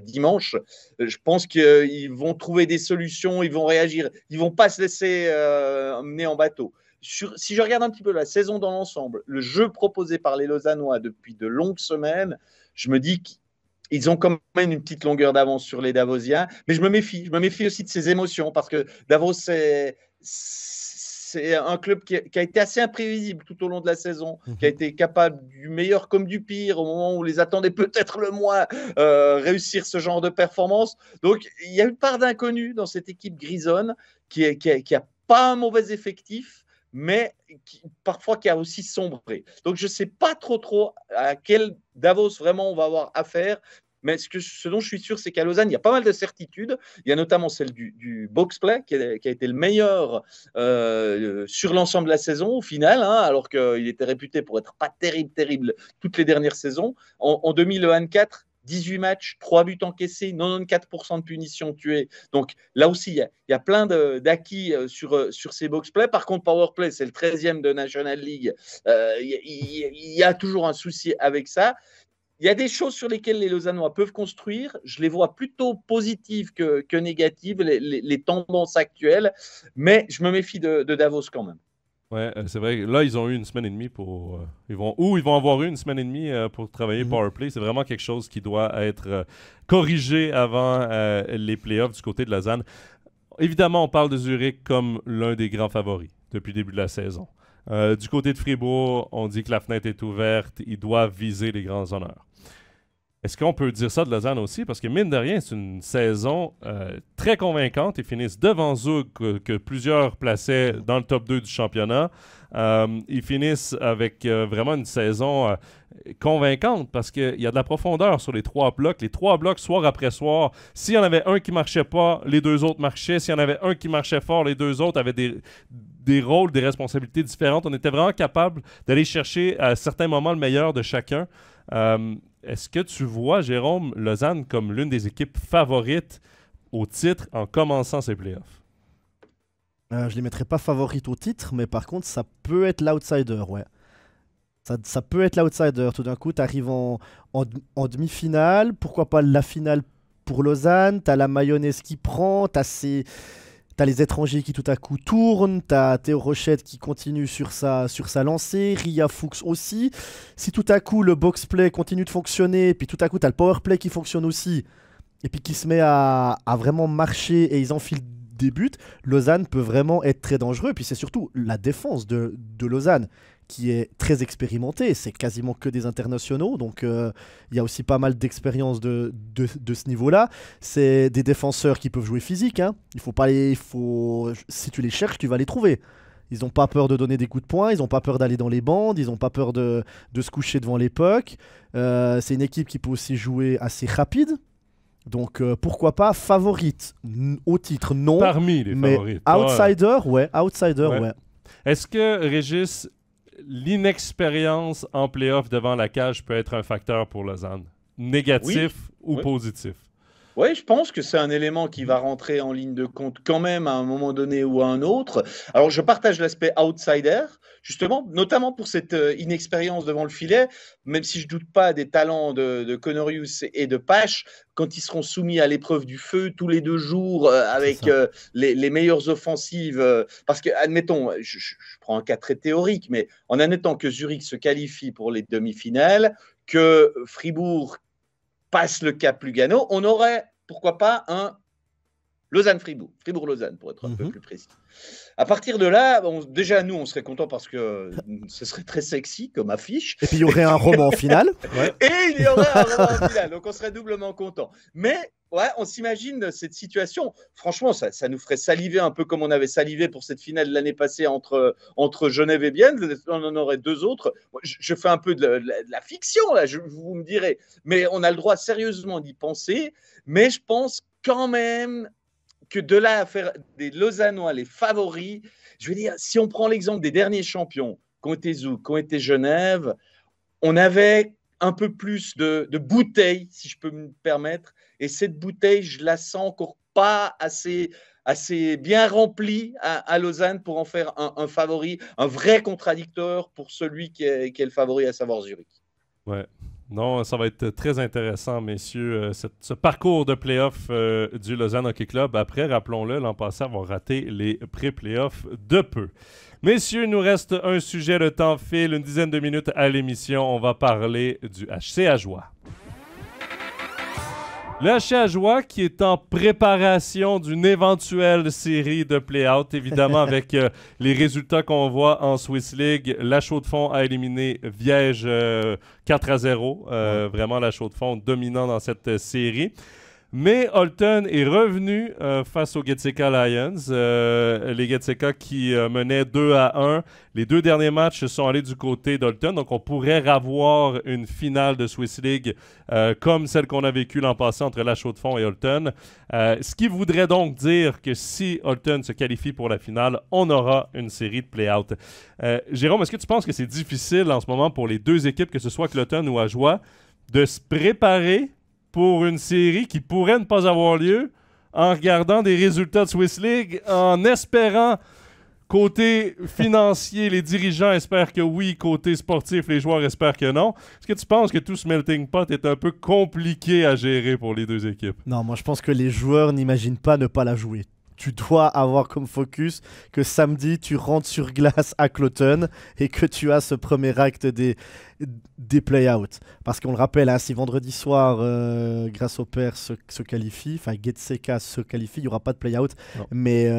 dimanche, je pense qu'ils vont trouver des solutions, ils vont réagir, ils ne vont pas se laisser emmener en bateau. Si je regarde un petit peu la saison dans l'ensemble, le jeu proposé par les Lausannois depuis de longues semaines, je me dis qu'ils ont quand même une petite longueur d'avance sur les Davosiens, mais je me méfie aussi de ses émotions parce que Davos, c'est un club qui a été assez imprévisible tout au long de la saison, qui a été capable du meilleur comme du pire au moment où on les attendait peut-être le moins réussir ce genre de performance. Donc, il y a une part d'inconnu dans cette équipe grisonne qui a pas un mauvais effectif, mais parfois qui a aussi sombré. Donc, je ne sais pas trop à quel Davos vraiment on va avoir affaire. Mais ce dont je suis sûr, c'est qu'à Lausanne, il y a pas mal de certitudes. Il y a notamment celle du box-play qui a été le meilleur sur l'ensemble de la saison au final, alors qu'il était réputé pour être pas terrible toutes les dernières saisons. En 2024, 18 matchs, 3 buts encaissés, 94% de punitions tuées. Donc là aussi, il y a plein d'acquis sur ces box-play. Par contre, power-play, c'est le 13e de National League. Il y a toujours un souci avec ça. Il y a des choses sur lesquelles les Lausannois peuvent construire. Je les vois plutôt positives que négatives, les tendances actuelles. Mais je me méfie de Davos quand même. Ouais, c'est vrai. Là, ils ont eu une semaine et demie pour. Ils vont avoir eu une semaine et demie pour travailler Powerplay. C'est vraiment quelque chose qui doit être corrigé avant les playoffs du côté de Lausanne. Évidemment, on parle de Zurich comme l'un des grands favoris depuis le début de la saison. Du côté de Fribourg, on dit que la fenêtre est ouverte. Ils doivent viser les grands honneurs. Est-ce qu'on peut dire ça de Lausanne aussi? Parce que mine de rien, c'est une saison très convaincante. Ils finissent devant Zug, que plusieurs plaçaient dans le top 2 du championnat. Ils finissent avec vraiment une saison convaincante parce qu'il y a de la profondeur sur les 3 blocs. Les 3 blocs, soir après soir, s'il y en avait un qui ne marchait pas, les 2 autres marchaient. S'il y en avait un qui marchait fort, les 2 autres avaient des rôles, des responsabilités différentes. On était vraiment capable d'aller chercher à certains moments le meilleur de chacun. Est-ce que tu vois, Jérôme, Lausanne comme l'une des équipes favorites au titre en commençant ces playoffs? Je ne les mettrais pas favorites au titre, mais par contre, ça peut être l'outsider, ouais. Ça peut être l'outsider. Tout d'un coup, tu arrives en demi-finale. Pourquoi pas la finale pour Lausanne? Tu as la mayonnaise qui prend, T'as les étrangers qui tout à coup tournent, t'as Théo Rochette qui continue sur sa lancée, Ria Fuchs aussi. Si tout à coup le box-play continue de fonctionner, puis tout à coup t'as le power-play qui fonctionne aussi, et puis qui se met à vraiment marcher et ils enfilent des buts, Lausanne peut vraiment être très dangereux. Et puis c'est surtout la défense de Lausanne qui est très expérimentée, c'est quasiment que des internationaux, donc il y a aussi pas mal d'expérience de ce niveau-là. C'est des défenseurs qui peuvent jouer physique, hein. Si tu les cherches, tu vas les trouver. Ils n'ont pas peur de donner des coups de poing, ils n'ont pas peur d'aller dans les bandes, ils n'ont pas peur de se coucher devant les pucks. C'est une équipe qui peut aussi jouer assez rapide. Donc pourquoi pas favorite au titre, non. Parmi les favorites. Outsider, ouais. Est-ce que, Régis, l'inexpérience en play-off devant la cage peut être un facteur pour Lausanne? Négatif ou positif? Oui, je pense que c'est un élément qui va rentrer en ligne de compte quand même à un moment donné ou à un autre. Alors, je partage l'aspect outsider, justement, notamment pour cette inexpérience devant le filet, même si je ne doute pas des talents de Conorius et de Pache, quand ils seront soumis à l'épreuve du feu tous les 2 jours avec les meilleures offensives. Parce que, admettons, je prends un cas très théorique, mais en admettant que Zurich se qualifie pour les demi-finales, que Fribourg passe le cap Lugano, on aurait, pourquoi pas, un Lausanne-Fribourg, Fribourg-Lausanne, pour être un peu plus précis. À partir de là, déjà, nous, on serait contents parce que ce serait très sexy comme affiche. Et puis, il y aurait un roman en finale. Ouais. Et il y aurait un roman en finale, donc on serait doublement contents. Mais, ouais, on s'imagine cette situation. Franchement, ça nous ferait saliver un peu comme on avait salivé pour cette finale l'année passée entre Genève et Bienne. On en aurait 2 autres. Je fais un peu de la fiction, là, vous me direz. Mais on a le droit sérieusement d'y penser. Mais je pense quand même que de là à faire des Lausannois les favoris, je veux dire, si on prend l'exemple des derniers champions, qui ont été Zouk, qui ont été Genève, on avait un peu plus de bouteilles, si je peux me permettre, et cette bouteille, je la sens encore pas assez bien remplie à Lausanne pour en faire un favori, un vrai contradicteur pour celui qui est le favori, à savoir Zurich. Ouais. Non, ça va être très intéressant, messieurs, ce parcours de play-off du Lausanne Hockey Club. Après, rappelons-le, l'an passé, avoir raté les pré-playoffs de peu. Messieurs, il nous reste un sujet, le temps file, une dizaine de minutes à l'émission. On va parler du HC Ajoie. Le HC Ajoie qui est en préparation d'une éventuelle série de play-out, évidemment avec les résultats qu'on voit en Swiss League. La Chaux-de-Fonds a éliminé Viège 4-0. Vraiment la Chaux-de-Fonds dominant dans cette série. Mais Holton est revenu face aux Getseka Lions. Les Getseka qui menaient 2-1. Les 2 derniers matchs sont allés du côté d'Holton. Donc, on pourrait avoir une finale de Swiss League comme celle qu'on a vécue l'an passé entre La Chaux-de-Fonds et Holton. Ce qui voudrait donc dire que si Holton se qualifie pour la finale, on aura une série de play-out. Jérôme, est-ce que tu penses que c'est difficile en ce moment pour les 2 équipes, que ce soit Cloton ou Ajoie, de se préparer pour une série qui pourrait ne pas avoir lieu en regardant des résultats de Swiss League, en espérant, côté financier, les dirigeants espèrent que oui, côté sportif, les joueurs espèrent que non. Est-ce que tu penses que tout ce melting pot est un peu compliqué à gérer pour les 2 équipes? Non, moi je pense que les joueurs n'imaginent pas ne pas la jouer. tu dois avoir comme focus que samedi, tu rentres sur glace à Cloton et que tu as ce premier acte des play-out. Parce qu'on le rappelle, hein, si vendredi soir, grâce au père se qualifie, enfin Getseka se qualifie, il n'y aura pas de play-out. Mais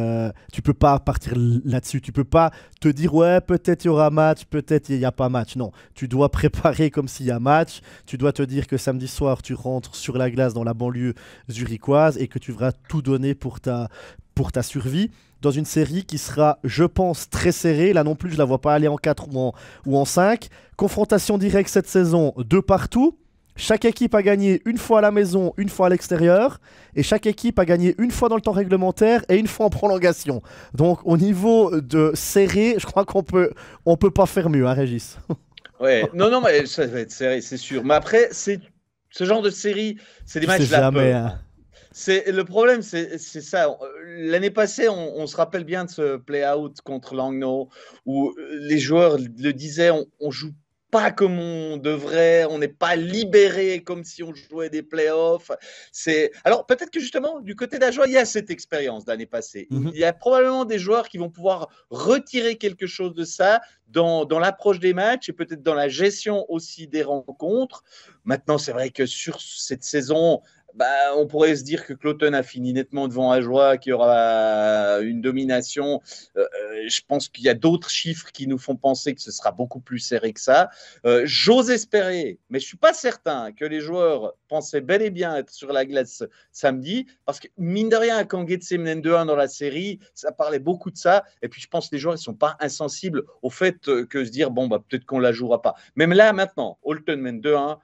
tu peux pas partir là-dessus. Tu peux pas te dire, ouais, peut-être il y aura match, peut-être il n'y a pas match. Non, tu dois préparer comme s'il y a match. Tu dois te dire que samedi soir, tu rentres sur la glace dans la banlieue zurichoise et que tu devras tout donner pour ta survie dans une série qui sera, je pense, très serrée. Là non plus, je ne la vois pas aller en 4 ou en 5. Confrontation directe cette saison, 2 partout. Chaque équipe a gagné une fois à la maison, une fois à l'extérieur. Et chaque équipe a gagné une fois dans le temps réglementaire et une fois en prolongation. Donc au niveau de serré, je crois qu'on peut pas faire mieux, hein, Régis. Ouais, non, mais ça va être serré, c'est sûr. Mais après, ce genre de série, c'est des matchs la peur. Hein. Le problème, c'est ça. L'année passée, on se rappelle bien de ce play-out contre Langnau où les joueurs le disaient, on joue pas comme on devrait, on n'est pas libéré comme si on jouait des playoffs. Alors peut-être que justement, du côté d'Ajoie, il y a cette expérience d'année passée. Il y a probablement des joueurs qui vont pouvoir retirer quelque chose de ça dans l'approche des matchs et peut-être dans la gestion aussi des rencontres. Maintenant, c'est vrai que sur cette saison, on pourrait se dire que Cloton a fini nettement devant Ajoie, qu'il y aura une domination. Je pense qu'il y a d'autres chiffres qui nous font penser que ce sera beaucoup plus serré que ça. J'ose espérer, mais je ne suis pas certain que les joueurs pensaient bel et bien être sur la glace samedi, parce que mine de rien, quand Getse mène 2-1 dans la série, ça parlait beaucoup de ça. Et puis je pense que les joueurs ne sont pas insensibles au fait que se dire, peut-être qu'on ne la jouera pas. Même là, maintenant, Holton mène 2-1,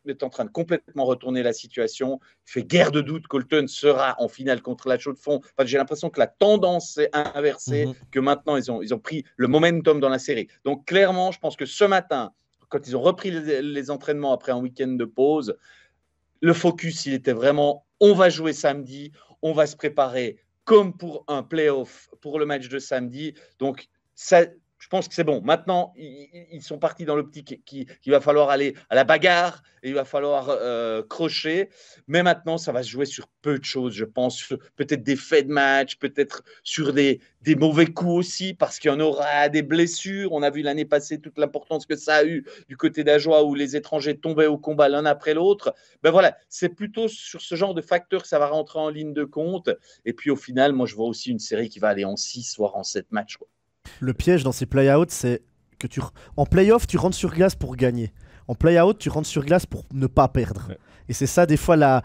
est en train de complètement retourner la situation. Il fait guère de doute qu'Holton sera en finale contre la Chaux-de-Fonds. Enfin, j'ai l'impression que la tendance s'est inversée, que maintenant ils ont pris le momentum dans la série. Donc clairement, je pense que ce matin, quand ils ont repris les entraînements après un week-end de pause, le focus, il était vraiment, on va jouer samedi, on va se préparer comme pour un play-off pour le match de samedi. Donc ça, je pense que c'est bon. Maintenant, ils sont partis dans l'optique qu'il va falloir aller à la bagarre, et il va falloir crocher. Mais maintenant, ça va se jouer sur peu de choses, je pense. Peut-être des faits de match, peut-être sur des mauvais coups aussi, parce qu'il y en aura des blessures. On a vu l'année passée toute l'importance que ça a eu du côté d'Ajoie, où les étrangers tombaient au combat l'un après l'autre. Voilà, c'est plutôt sur ce genre de facteurs que ça va rentrer en ligne de compte. Et puis au final, moi, je vois aussi une série qui va aller en 6, voire en 7 matchs, quoi. Le piège dans ces play-outs, c'est que en play-off, tu rentres sur glace pour gagner. En play-out, tu rentres sur glace pour ne pas perdre. Ouais. Et c'est ça, des fois, la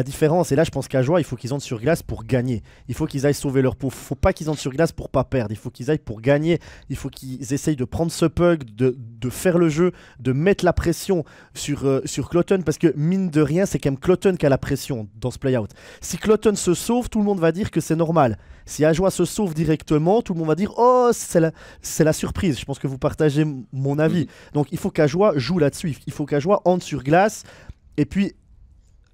différence. Et là, je pense qu'à Joie, il faut qu'ils entrent sur glace pour gagner. Il faut qu'ils aillent sauver leur peau. Il ne faut pas qu'ils entrent sur glace pour ne pas perdre. Il faut qu'ils aillent pour gagner. Il faut qu'ils essayent de prendre ce puck, de faire le jeu, de mettre la pression sur Cloton. Parce que, mine de rien, c'est quand même Cloton qui a la pression dans ce play-out. Si Cloton se sauve, tout le monde va dire que c'est normal. Si Ajoie se sauve directement, tout le monde va dire « Oh, c'est la surprise ». Je pense que vous partagez mon avis. Donc, il faut qu'Ajoie joue là-dessus. Il faut qu'Ajoie entre sur glace et puis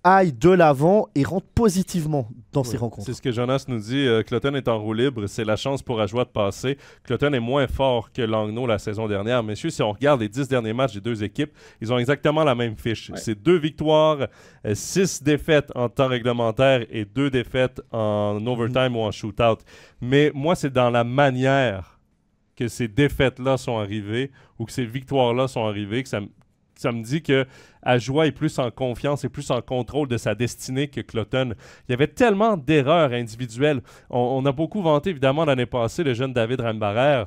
aille de l'avant et rentre positivement dans ces rencontres. C'est ce que Jonas nous dit. Cloton est en roue libre. C'est la chance pour Ajoie de passer. Cloton est moins fort que Langnau la saison dernière. Messieurs, si on regarde les 10 derniers matchs des deux équipes, ils ont exactement la même fiche. Ouais. C'est 2 victoires, 6 défaites en temps réglementaire et 2 défaites en overtime ou en shootout. Mais moi, c'est dans la manière que ces défaites-là sont arrivées ou que ces victoires-là sont arrivées que ça me dit que Ajoie est plus en confiance et plus en contrôle de sa destinée que Cloton. Il y avait tellement d'erreurs individuelles. On a beaucoup vanté, évidemment, l'année passée, le jeune David Rambarrer.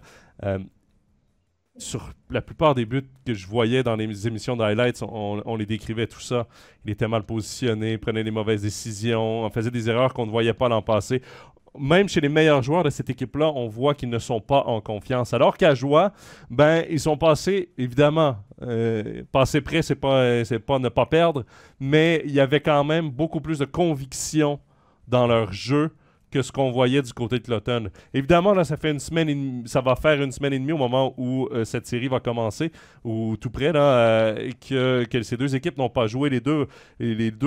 Sur la plupart des buts que je voyais dans les émissions de highlights, on les décrivait tout ça. Il était mal positionné, prenait des mauvaises décisions, faisait des erreurs qu'on ne voyait pas l'an passé. Même chez les meilleurs joueurs de cette équipe-là, on voit qu'ils ne sont pas en confiance. Alors qu'à Joie, ils sont passés, évidemment, passer près, c'est pas ne pas perdre, mais il y avait quand même beaucoup plus de conviction dans leur jeu que ce qu'on voyait du côté de Cloton. Évidemment, là, ça va faire une semaine et demie au moment où cette série va commencer, ou tout près, là, que ces deux équipes n'ont pas joué. Les deux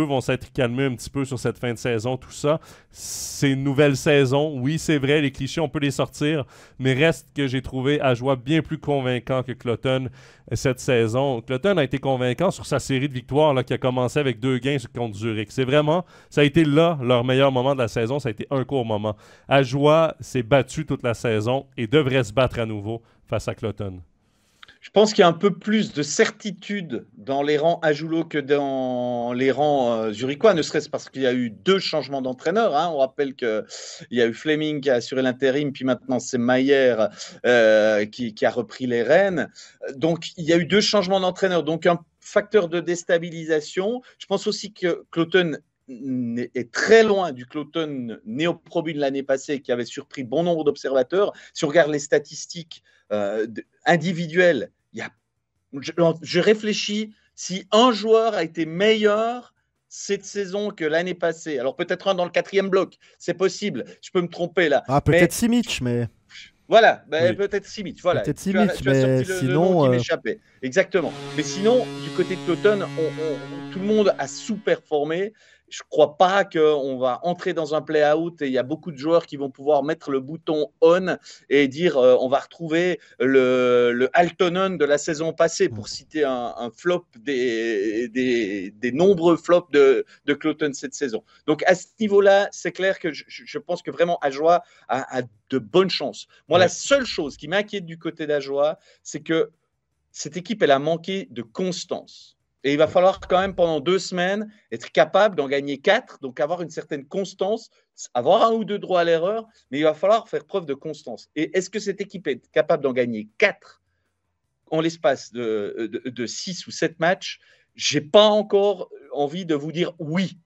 vont s'être calmés un petit peu sur cette fin de saison, tout ça. C'est une nouvelle saison. Oui, c'est vrai, les clichés, on peut les sortir, mais reste que j'ai trouvé Ajoie bien plus convaincant que Cloton cette saison. Cloton a été convaincant sur sa série de victoires là, qui a commencé avec 2 gains contre Zurich. C'est vraiment, ça a été là leur meilleur moment de la saison. Ça a été un coup court moment. Ajoie s'est battu toute la saison et devrait se battre à nouveau face à Cloton. Je pense qu'il y a un peu plus de certitude dans les rangs Ajulo que dans les rangs zurichois, ne serait-ce parce qu'il y a eu 2 changements d'entraîneur. Hein. On rappelle qu'il y a eu Fleming qui a assuré l'intérim, puis maintenant c'est Mayer qui a repris les rênes. Donc il y a eu 2 changements d'entraîneur, donc un facteur de déstabilisation. Je pense aussi que Cloton est très loin du Cloton néoprobune l'année passée qui avait surpris bon nombre d'observateurs. Si on regarde les statistiques individuelles, je réfléchis si un joueur a été meilleur cette saison que l'année passée. Alors peut-être un dans le 4e bloc, c'est possible. Je peux me tromper là. Ah, peut-être Simic, mais... Voilà, oui. Peut-être Simic. Voilà. Peut-être Simic, mais sinon... Le nom qui m'échappait. Exactement. Mais sinon, du côté de Cloton, tout le monde a sous-performé. Je ne crois pas qu'on va entrer dans un play-out et il y a beaucoup de joueurs qui vont pouvoir mettre le bouton on et dire on va retrouver le Altonen de la saison passée, pour citer un flop des nombreux flops de Cloton cette saison. Donc à ce niveau-là, c'est clair que je pense que vraiment Ajoie a de bonnes chances. Moi, la seule chose qui m'inquiète du côté d'Ajoie, c'est que cette équipe, elle a manqué de constance. Et il va falloir quand même pendant 2 semaines être capable d'en gagner 4, donc avoir une certaine constance, avoir 1 ou 2 droits à l'erreur, mais il va falloir faire preuve de constance. Et est-ce que cette équipe est capable d'en gagner 4 en l'espace de 6 ou 7 matchs? Je n'ai pas encore envie de vous dire oui.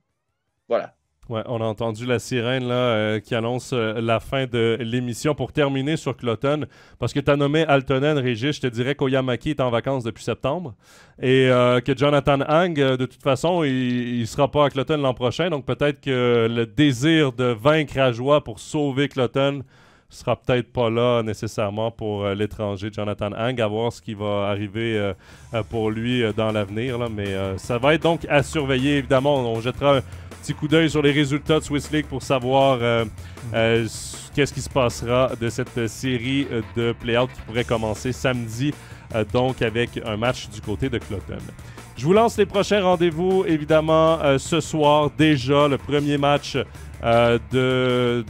Voilà. Ouais, on a entendu la sirène là, qui annonce la fin de l'émission. Pour terminer sur Cloton, parce que tu as nommé Altonen, Régis, je te dirais qu'Oyamaki est en vacances depuis septembre et que Jonathan Hang, de toute façon, il ne sera pas à Cloton l'an prochain. Donc peut-être que le désir de vaincre Ajoie pour sauver Cloton sera peut-être pas là nécessairement pour l'étranger Jonathan Hang, à voir ce qui va arriver pour lui dans l'avenir. Là. Mais ça va être donc à surveiller, évidemment. On jettera un petit coup d'œil sur les résultats de Swiss League pour savoir qu'est-ce qui se passera de cette série de play-out qui pourrait commencer samedi, donc avec un match du côté de Cloton. Je vous lance les prochains rendez-vous, évidemment, ce soir, déjà le premier match du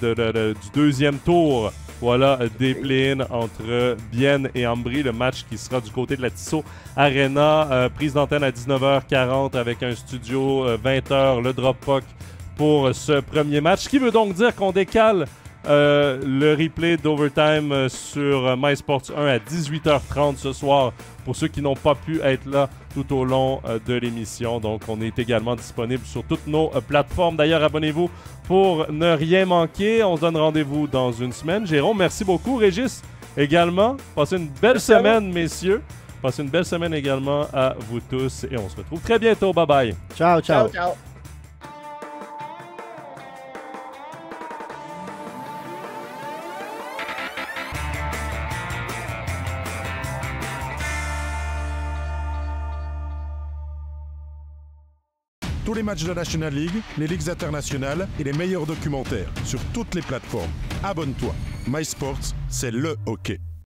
2e tour, voilà, des play-in entre Bienne et Ambry, le match qui sera du côté de la Tissot Arena, prise d'antenne à 19h40 avec un studio 20h, le drop puck pour ce premier match, ce qui veut donc dire qu'on décale le replay d'Overtime sur MySports 1 à 18h30 ce soir pour ceux qui n'ont pas pu être là tout au long de l'émission. Donc, on est également disponible sur toutes nos plateformes. D'ailleurs, abonnez-vous pour ne rien manquer. On se donne rendez-vous dans une semaine. Jérôme, merci beaucoup. Régis, également. Passez une belle semaine, messieurs. Passez une belle semaine également à vous tous et on se retrouve très bientôt. Bye-bye. Ciao, ciao. Ciao, ciao. Tous les matchs de la National League, les ligues internationales et les meilleurs documentaires sur toutes les plateformes. Abonne-toi. MySports, c'est le hockey.